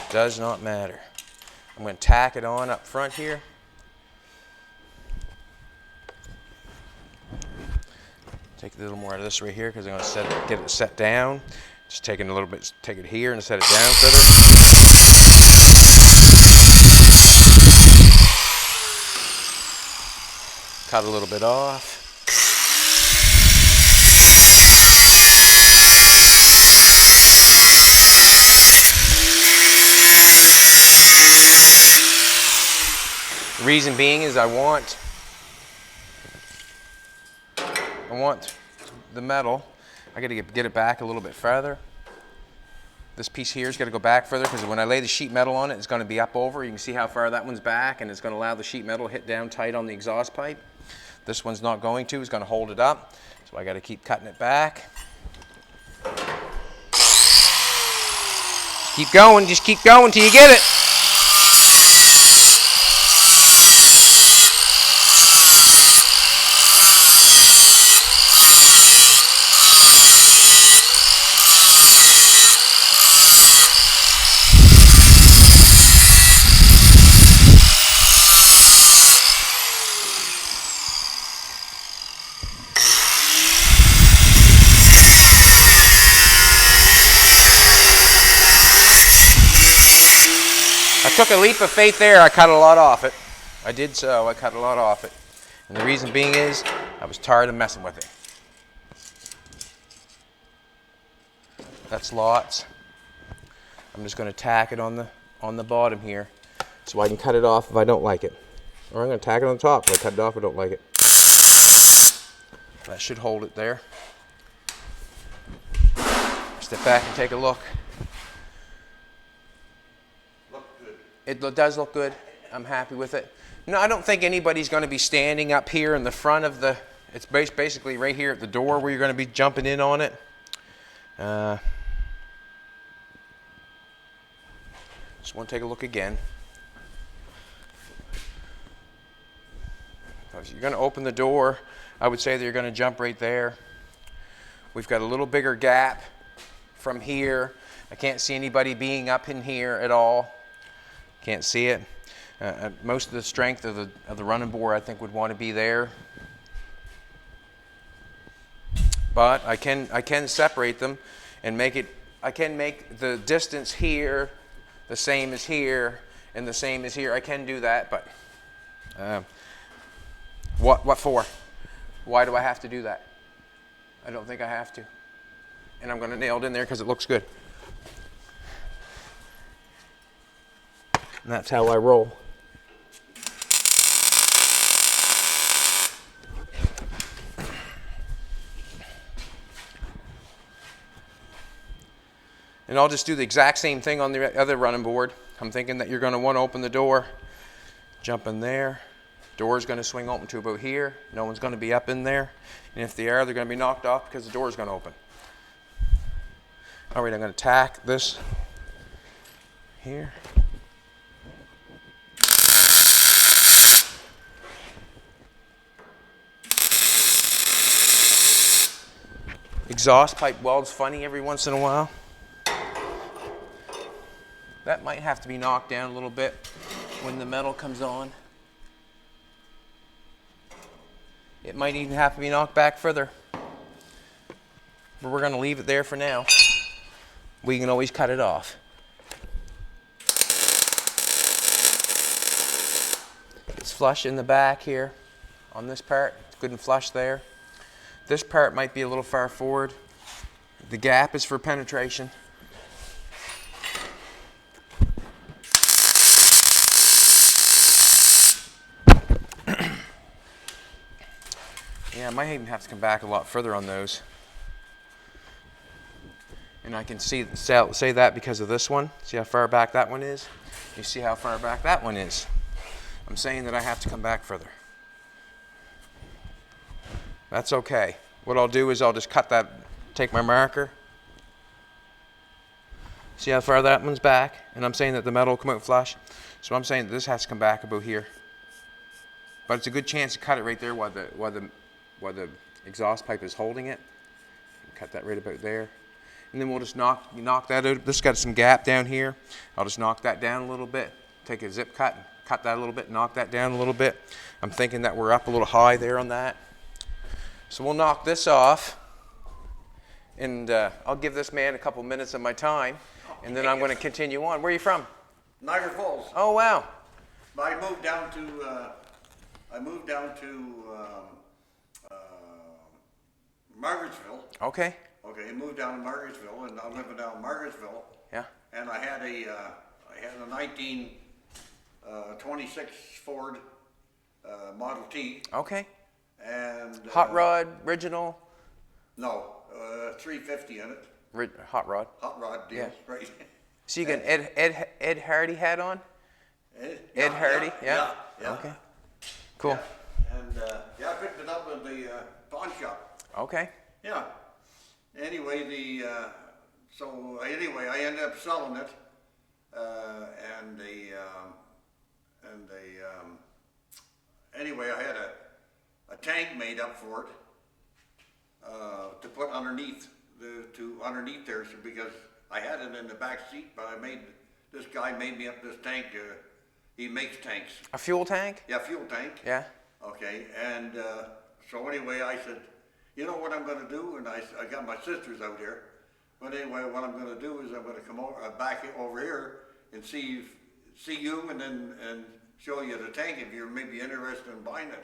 A: Does not matter. I'm going to tack it on up front here. Take a little more out of this right here because I'm going to get it set down. Just take it a little bit, take it here and set it down further. Cut a little bit off. The reason being is I want the metal. I got to get it back a little bit further. This piece here has got to go back further because when I lay the sheet metal on it, it's going to be up over. You can see how far that one's back, and it's going to allow the sheet metal to hit down tight on the exhaust pipe. This one's not going to. It's going to hold it up. So I got to keep cutting it back. Just keep going till you get it. I took a leap of faith there. I cut a lot off it. I did so. I cut a lot off it. And the reason being is I was tired of messing with it. That's lots. I'm just going to tack it on the bottom here so I can cut it off if I don't like it. Or I'm going to tack it on the top if I cut it off if I don't like it. That should hold it there. Step back and take a look. It does look good. I'm happy with it. No, I don't think anybody's going to be standing up here in the front of the, it's basically right here at the door where you're going to be jumping in on it. Just want to take a look again. If you're going to open the door, I would say that you're going to jump right there. We've got a little bigger gap from here. I can't see anybody being up in here at all. Can't see it. Most of the strength of the running board I think would want to be there. But I can separate them and make it, I can make the distance here the same as here and the same as here. I can do that, but what for? Why do I have to do that? I don't think I have to. And I'm going to nail it in there because it looks good. And that's how I roll. And I'll just do the exact same thing on the other running board. I'm thinking that you're going to want to open the door, jump in there. Door's going to swing open to about here. No one's going to be up in there. And if they are, they're going to be knocked off because the door's going to open. All right, I'm going to tack this here. Exhaust pipe welds funny every once in a while. That might have to be knocked down a little bit when the metal comes on. It might even have to be knocked back further. But we're going to leave it there for now. We can always cut it off. It's flush in the back here on this part. It's good and flush there. This part might be a little far forward. The gap is for penetration. Yeah, I might even have to come back a lot further on those. And I can say that because of this one. See how far back that one is? You see how far back that one is. I'm saying that I have to come back further. That's okay. What I'll do is I'll just cut that, take my marker. See how far that one's back? And I'm saying that the metal will come out flush. So I'm saying that this has to come back about here. But it's a good chance to cut it right there while the exhaust pipe is holding it. Cut that right about there. And then we'll just knock that out. This got some gap down here. I'll just knock that down a little bit. Take a zip cut and cut that a little bit, knock that down a little bit. I'm thinking that we're up a little high there on that. So we'll knock this off. And I'll give this man a couple minutes of my time. And then I'm going to continue on. Where are you from?
B: Niagara Falls.
A: Oh, wow.
B: I moved down to Margarettsville.
A: Okay.
B: Okay, moved down to Margarettsville, and I'm living down in Margarettsville.
A: Yeah.
B: And I had a 1926 Ford Model T.
A: Okay.
B: And
A: Hot rod, original?
B: No, 350 in it.
A: Hot rod.
B: Hot rod deal,
A: Yeah.
B: right?
A: So you got an Ed Hardy hat on? Ed Hardy? Yeah. Okay. Cool.
B: Yeah. And I picked it up at the pawn shop.
A: Okay.
B: Yeah. Anyway, I ended up selling it, anyway, I had a tank made up for it to put underneath underneath there, so because I had it in the back seat, but this guy made me up this tank. He makes tanks.
A: A fuel tank?
B: Yeah, fuel tank.
A: Yeah.
B: Okay, and so anyway, I said, you know what I'm going to do? And I got my sisters out here. But anyway, what I'm going to do is I'm going to come over, back over here and see you and show you the tank if you're maybe interested in buying it.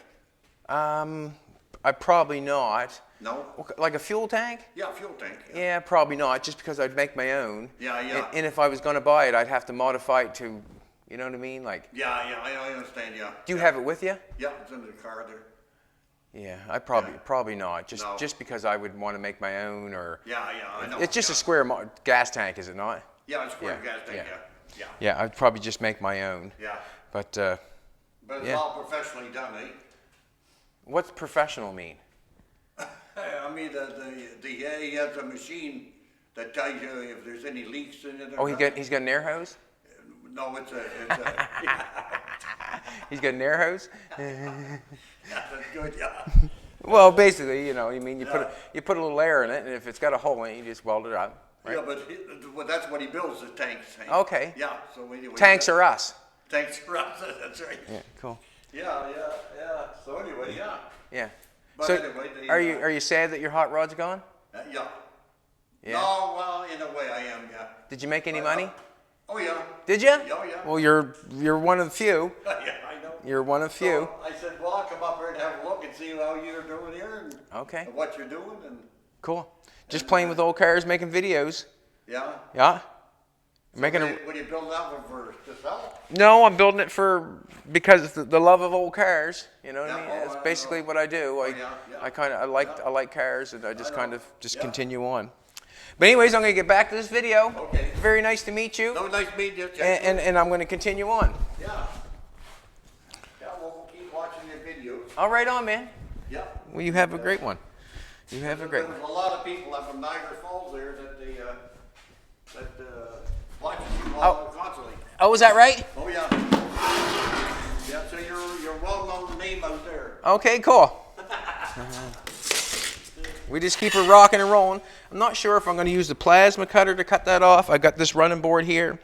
A: I probably not.
B: No?
A: Like a fuel tank?
B: Yeah, fuel tank.
A: Yeah, probably not, just because I'd make my own.
B: Yeah, yeah.
A: And if I was going to buy it, I'd have to modify it to, you know what I mean? Like.
B: Yeah, I understand, yeah.
A: Do you have it with you?
B: Yeah, it's in the car there.
A: Yeah, I probably not. Just because I would want to make my own, or.
B: Yeah, I know.
A: It's just a square gas tank, is it not?
B: Yeah, it's a square gas tank, yeah.
A: Yeah, I'd probably just make my own.
B: Yeah.
A: But
B: it's all professionally done, eh?
A: What's professional mean?
B: I mean, he has a machine that tells you if there's any leaks in it.
A: Oh, he's got an air hose?
B: No, it's a
A: He's got an air hose?
B: Yeah, that's good, yeah.
A: Well, basically, you know, you put a little air in it, and if it's got a hole in it, you just weld it up. Right?
B: Yeah, but that's what he builds, the tanks.
A: Okay.
B: Yeah, so anyway.
A: Tanks are us.
B: Tanks are us, that's right.
A: Yeah, cool.
B: Yeah. So anyway, yeah.
A: Yeah.
B: But
A: So
B: anyway,
A: are you sad that your hot rod's gone?
B: Yeah.
A: Yeah.
B: No, well, in a way I am, yeah.
A: Did you make any money?
B: Oh, yeah.
A: Did you?
B: Oh, yeah.
A: Well, you're one of the few.
B: Yeah, I know.
A: You're one of few.
B: So I said, well, I'll come up here and have a look and see how you're doing here and
A: Okay.
B: what you're doing. And
A: Cool. Just playing with old cars, making videos.
B: yeah.
A: Yeah.
B: So
A: Making
B: what are you building that one for to sell?
A: No, I'm building it because the love of old cars. You know what I
B: Yeah,
A: mean?
B: oh,
A: That's
B: I
A: basically
B: know.
A: what I do.
B: Yeah.
A: I like cars, and I just
B: know.
A: kind of just
B: Yeah.
A: continue on. But anyways, I'm going to get back to this video.
B: Okay.
A: Very nice to meet you.
B: No, nice meeting you.
A: And I'm going to continue on.
B: Yeah. Yeah, we'll keep watching your videos.
A: All right on, man.
B: Yeah.
A: Well, you have a great one. You have a great one.
B: There's a lot of people up from Niagara Falls there that watch you all constantly.
A: Oh, is that right?
B: Oh yeah. Yeah, so you're a well-known name out there.
A: Okay, cool. We just keep it rocking and rolling. I'm not sure if I'm going to use the plasma cutter to cut that off. I got this running board here.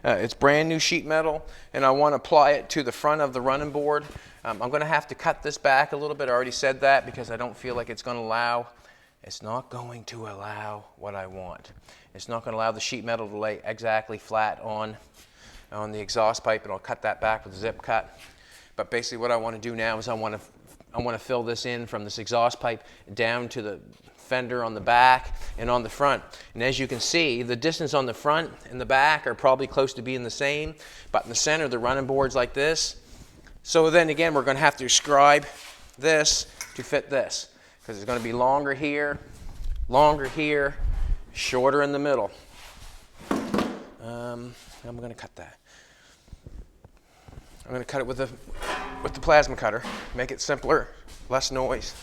A: It's brand new sheet metal, and I want to apply it to the front of the running board. I'm going to have to cut this back a little bit. I already said that because I don't feel like it's going to allow. It's not going to allow what I want. It's not going to allow the sheet metal to lay exactly flat on the exhaust pipe, and I'll cut that back with a zip cut. But basically what I want to do now is I want to fill this in from this exhaust pipe down to the fender on the back and on the front. And as you can see, the distance on the front and the back are probably close to being the same, but in the center the running board's like this. So then again, we're going to have to scribe this to fit this, because it's going to be longer here, shorter in the middle. I'm going to cut that. I'm going to cut it with the plasma cutter, make it simpler, less noise,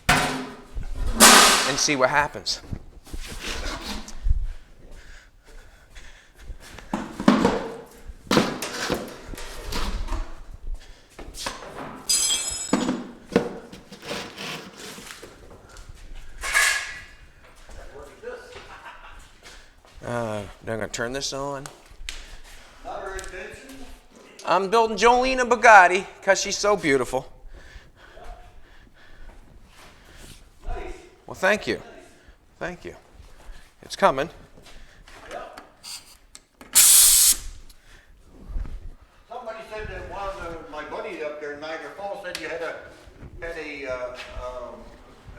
A: and see what happens. Now I'm going to turn this on. I'm building Jolene a Bugatti because she's so beautiful.
B: Nice.
A: Well, thank you. Thank you. It's coming.
B: Somebody said that my buddy up there in Niagara Falls said you had a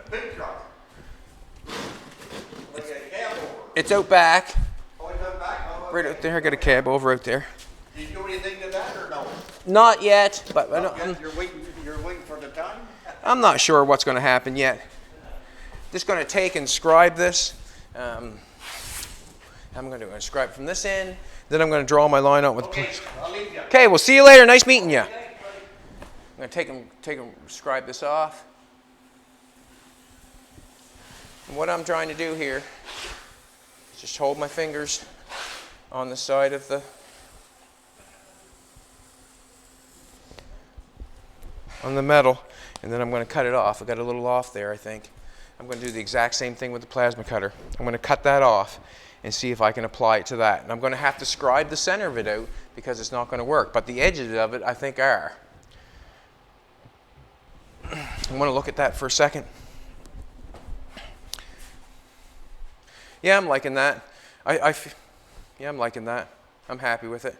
B: big truck. Like a cab over.
A: It's out back.
B: Oh, it's up back? Oh,
A: Right
B: okay.
A: out there. I got a cab over out there.
B: Did you do anything to that or no?
A: Not yet, but
B: You're waiting for the time?
A: I'm not sure what's going to happen yet. Just going to take and scribe this. I'm going to scribe from this end. Then I'm going to draw my line out with.
B: Okay, I'll leave you.
A: Okay, we'll see you later. Nice meeting you. I'm going to take and scribe this off. And what I'm trying to do here is just hold my fingers on the side of the metal, and then I'm going to cut it off. I got a little off there, I think. I'm going to do the exact same thing with the plasma cutter. I'm going to cut that off and see if I can apply it to that. And I'm going to have to scribe the center of it out because it's not going to work, but the edges of it I think are. I want to look at that for a second. Yeah, I'm liking that. Yeah, I'm liking that. I'm happy with it.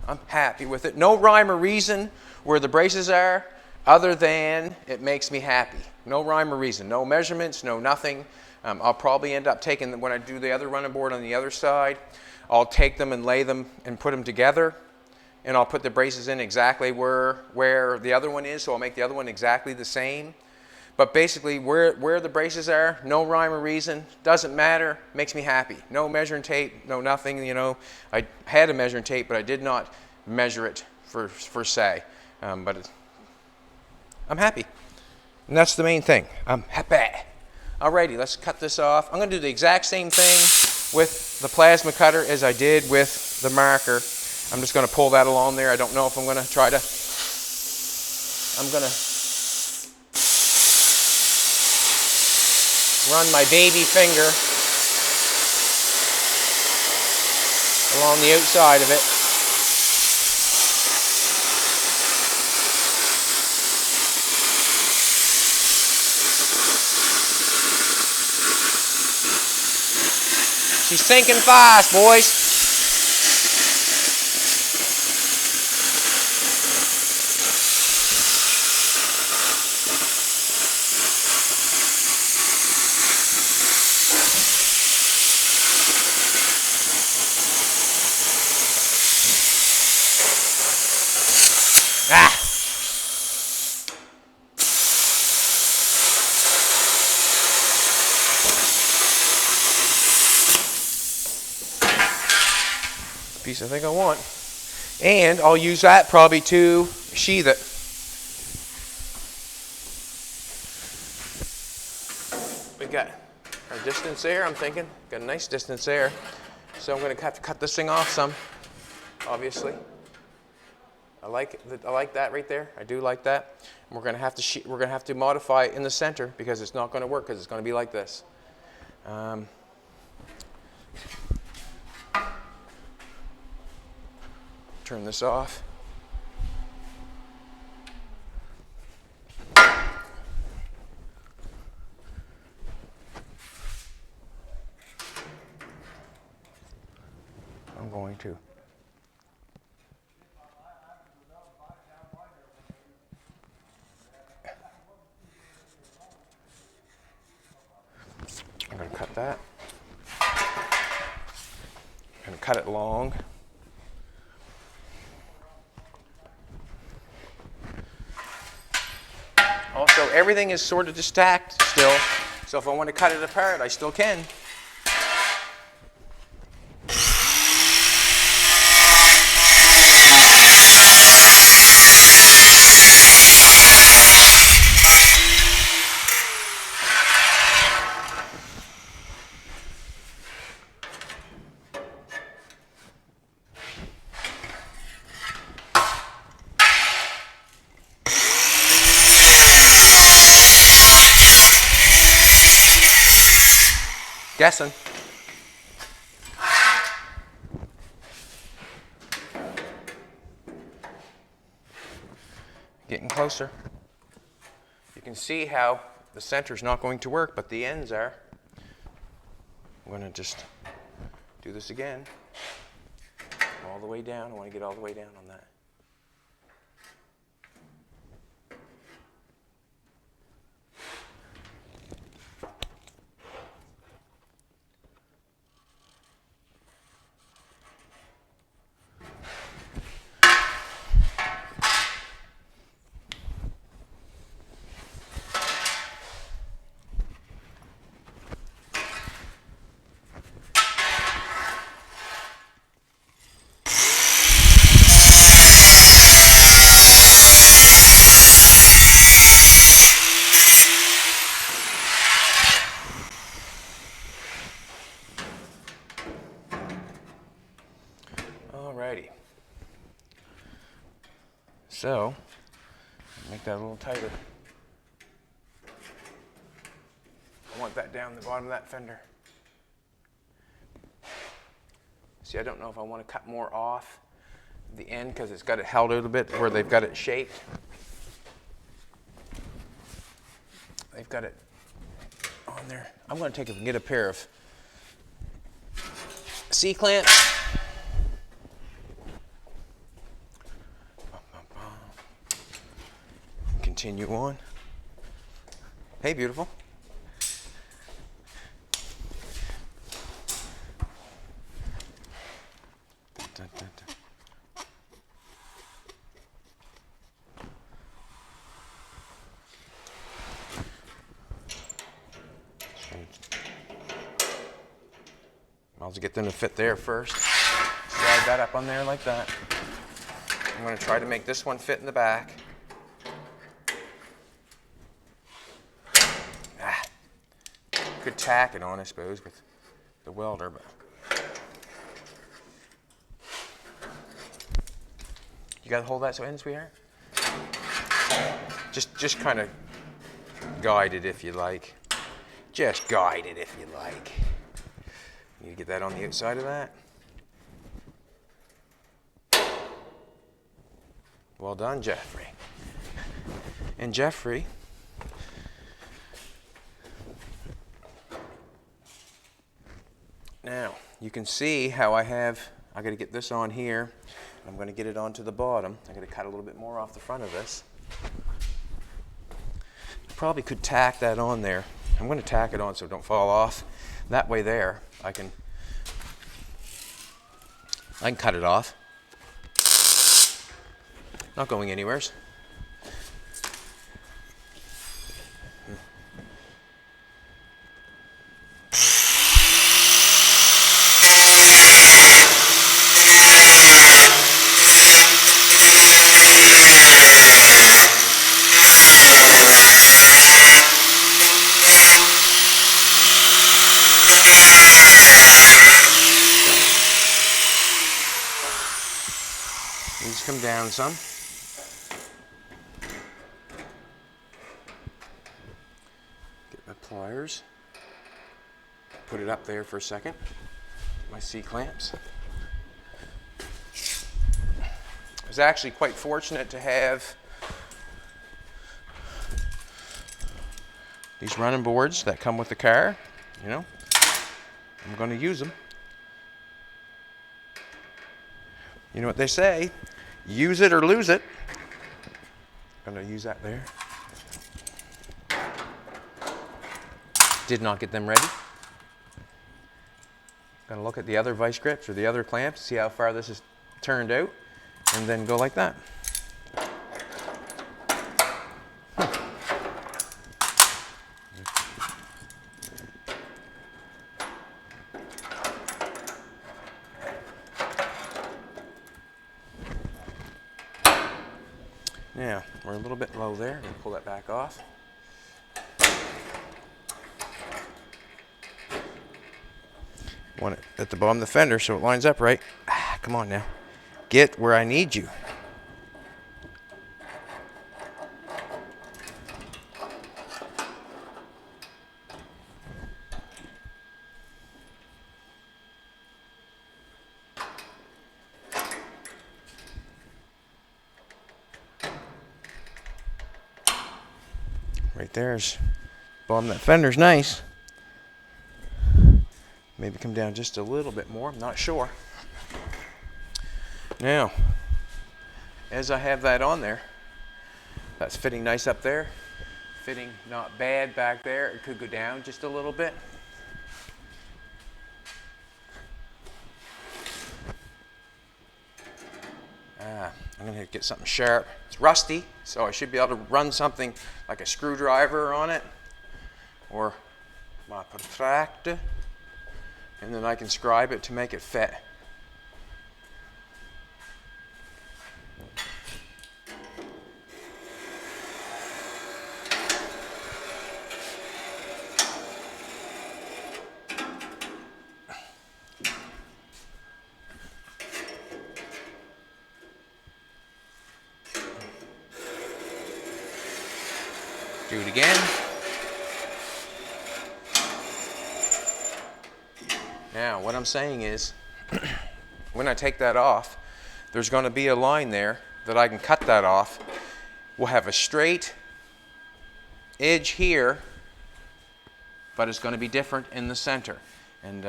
A: I'm happy with it. No rhyme or reason where the braces are, other than it makes me happy. No rhyme or reason. No measurements, no nothing. I'll probably end up taking them when I do the other running board on the other side. I'll take them and lay them and put them together, and I'll put the braces in exactly where the other one is, so I'll make the other one exactly the same. But basically, where the braces are, no rhyme or reason, doesn't matter, makes me happy. No measuring tape, no nothing, you know. I had a measuring tape, but I did not measure it for say. But I'm happy. And that's the main thing. I'm happy. Alrighty, let's cut this off. I'm going to do the exact same thing with the plasma cutter as I did with the marker. I'm just going to pull that along there. I don't know if I'm going to try to... I'm going to run my baby finger along the outside of it. She's sinking fast, boys. Ah! Piece I think I want. And I'll use that probably to sheathe it. We got our distance there, I'm thinking. Got a nice distance there. So I'm going to have to cut this thing off some, obviously. I like that right there. I do like that. And we're going to have to modify in the center because it's not going to work because it's going to be like this. Turn this off. I'm going to. I'm going to cut that. I'm going to cut it long. Also, everything is sort of just stacked still, so if I want to cut it apart, I still can. Guessing. Getting closer. You can see how the center's not going to work, but the ends are. I'm going to just do this again. All the way down. I want to get all the way down on that. Alrighty. So, make that a little tighter. I want that down the bottom of that fender. See, I don't know if I want to cut more off the end because it's got it held a little bit where they've got it shaped. They've got it on there. I'm going to get a pair of C-clamps. Continue on. Hey, beautiful. I'll just get them to fit there first. Slide that up on there like that. I'm going to try to make this one fit in the back. Could tack it on, I suppose, with the welder, but you got to hold that so it ends, sweetheart. Just kind of guide it if you like. Just guide it if you like. You get that on the outside of that. Well done, Jeffrey. And Jeffrey, Now, you can see how I got to get this on here. I'm going to get it onto the bottom. I'm going to cut a little bit more off the front of this. Probably could tack that on there. I'm going to tack it on so it don't fall off. That way there, I can cut it off. Not going anywheres. These come down some. Get my pliers. Put it up there for a second. My C-clamps. I was actually quite fortunate to have these running boards that come with the car. You know, I'm going to use them. You know what they say, use it or lose it. I'm going to use that there. Did not get them ready. Going to look at the other vice grips or the other clamps, see how far this is turned out, and then go like that. Now, we're a little bit low there. We'll pull that back off. Want it at the bottom of the fender so it lines up right. Ah, come on now. Get where I need you. Right there's bottom of that fender's nice. Maybe come down just a little bit more, I'm not sure. Now, as I have that on there, that's fitting nice up there. Fitting not bad back there. It could go down just a little bit. I'm going to get something sharp. It's rusty, so I should be able to run something like a screwdriver on it or my protractor, and then I can scribe it to make it fit. Do it again. Now, what I'm saying is, when I take that off, there's going to be a line there that I can cut that off. We'll have a straight edge here, but it's going to be different in the center. And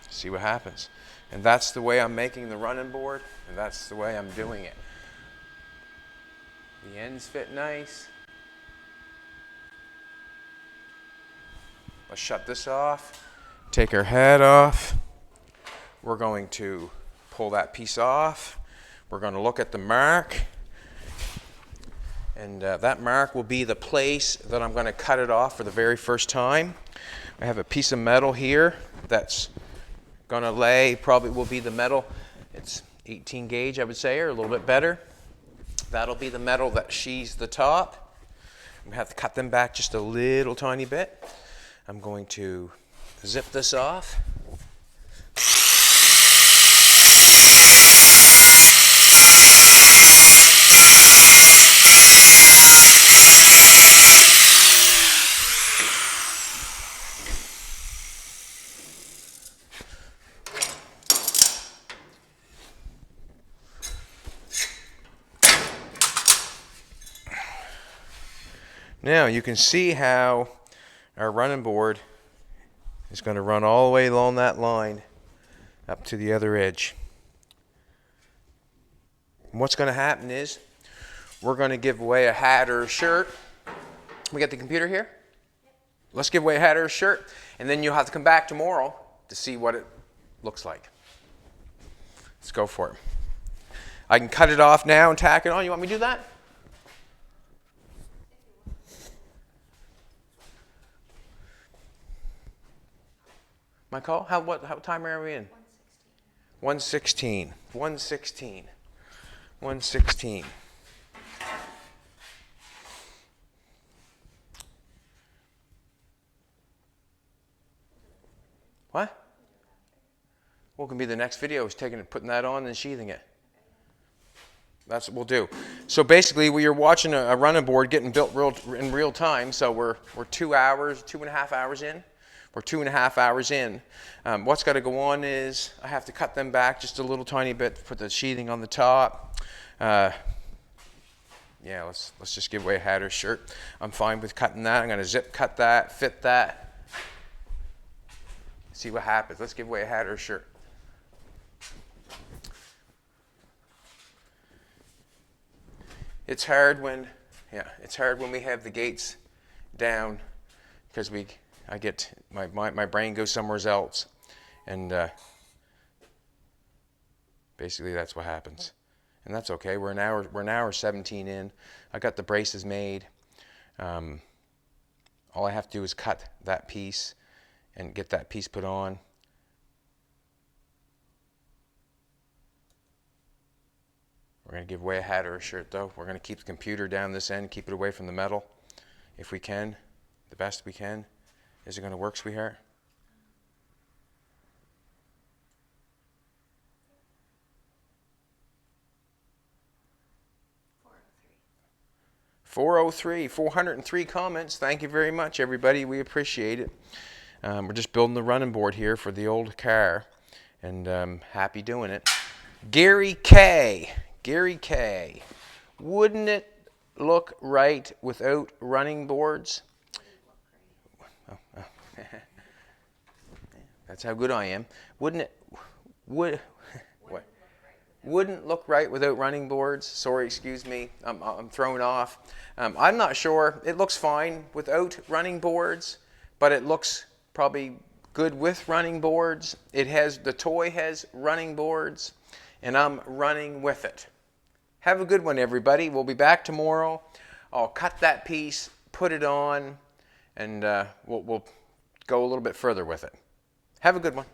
A: see what happens. And that's the way I'm making the running board, and that's the way I'm doing it. The ends fit nice. Let's shut this off, take our head off. We're going to pull that piece off. We're going to look at the mark. And that mark will be the place that I'm going to cut it off for the very first time. I have a piece of metal here that's going to lay, probably will be the metal. It's 18 gauge, I would say, or a little bit better. That'll be the metal that sheathes the top. I'm going to have to cut them back just a little tiny bit. I'm going to zip this off. Now you can see how our running board is going to run all the way along that line up to the other edge. And what's going to happen is we're going to give away a hat or a shirt. We got the computer here? Let's give away a hat or a shirt, and then you'll have to come back tomorrow to see what it looks like. Let's go for it. I can cut it off now and tack it on. You want me to do that? My call? What time are we in? 1:16. 1:16. 1:16. What? What can be the next video is taking it, putting that on and sheathing it. That's what we'll do. So basically, we are watching a running board getting built in real time. So we're 2 hours, 2.5 hours in. We're 2.5 hours in. What's got to go on is I have to cut them back just a little tiny bit, put the sheathing on the top. Yeah, let's just give away a hat or shirt. I'm fine with cutting that. I'm going to zip cut that, fit that. See what happens. Let's give away a hat or a shirt. It's hard when we have the gates down because I get my brain goes somewhere else, and basically that's what happens, and that's okay. We're an hour 17 in. I got the braces made. All I have to do is cut that piece and get that piece put on. We're going to give away a hat or a shirt, though. We're going to keep the computer down this end, keep it away from the metal if we can, the best we can. Is it going to work, sweetheart? .403, 403 comments. Thank you very much, everybody. We appreciate it. We're just building the running board here for the old car, and happy doing it. Gary K. Wouldn't it look right without running boards? That's how good I am. Wouldn't look right without running boards? Sorry, excuse me. I'm thrown off. I'm not sure. It looks fine without running boards, but it looks probably good with running boards. The toy has running boards, and I'm running with it. Have a good one, everybody. We'll be back tomorrow. I'll cut that piece, put it on, and we'll go a little bit further with it. Have a good one.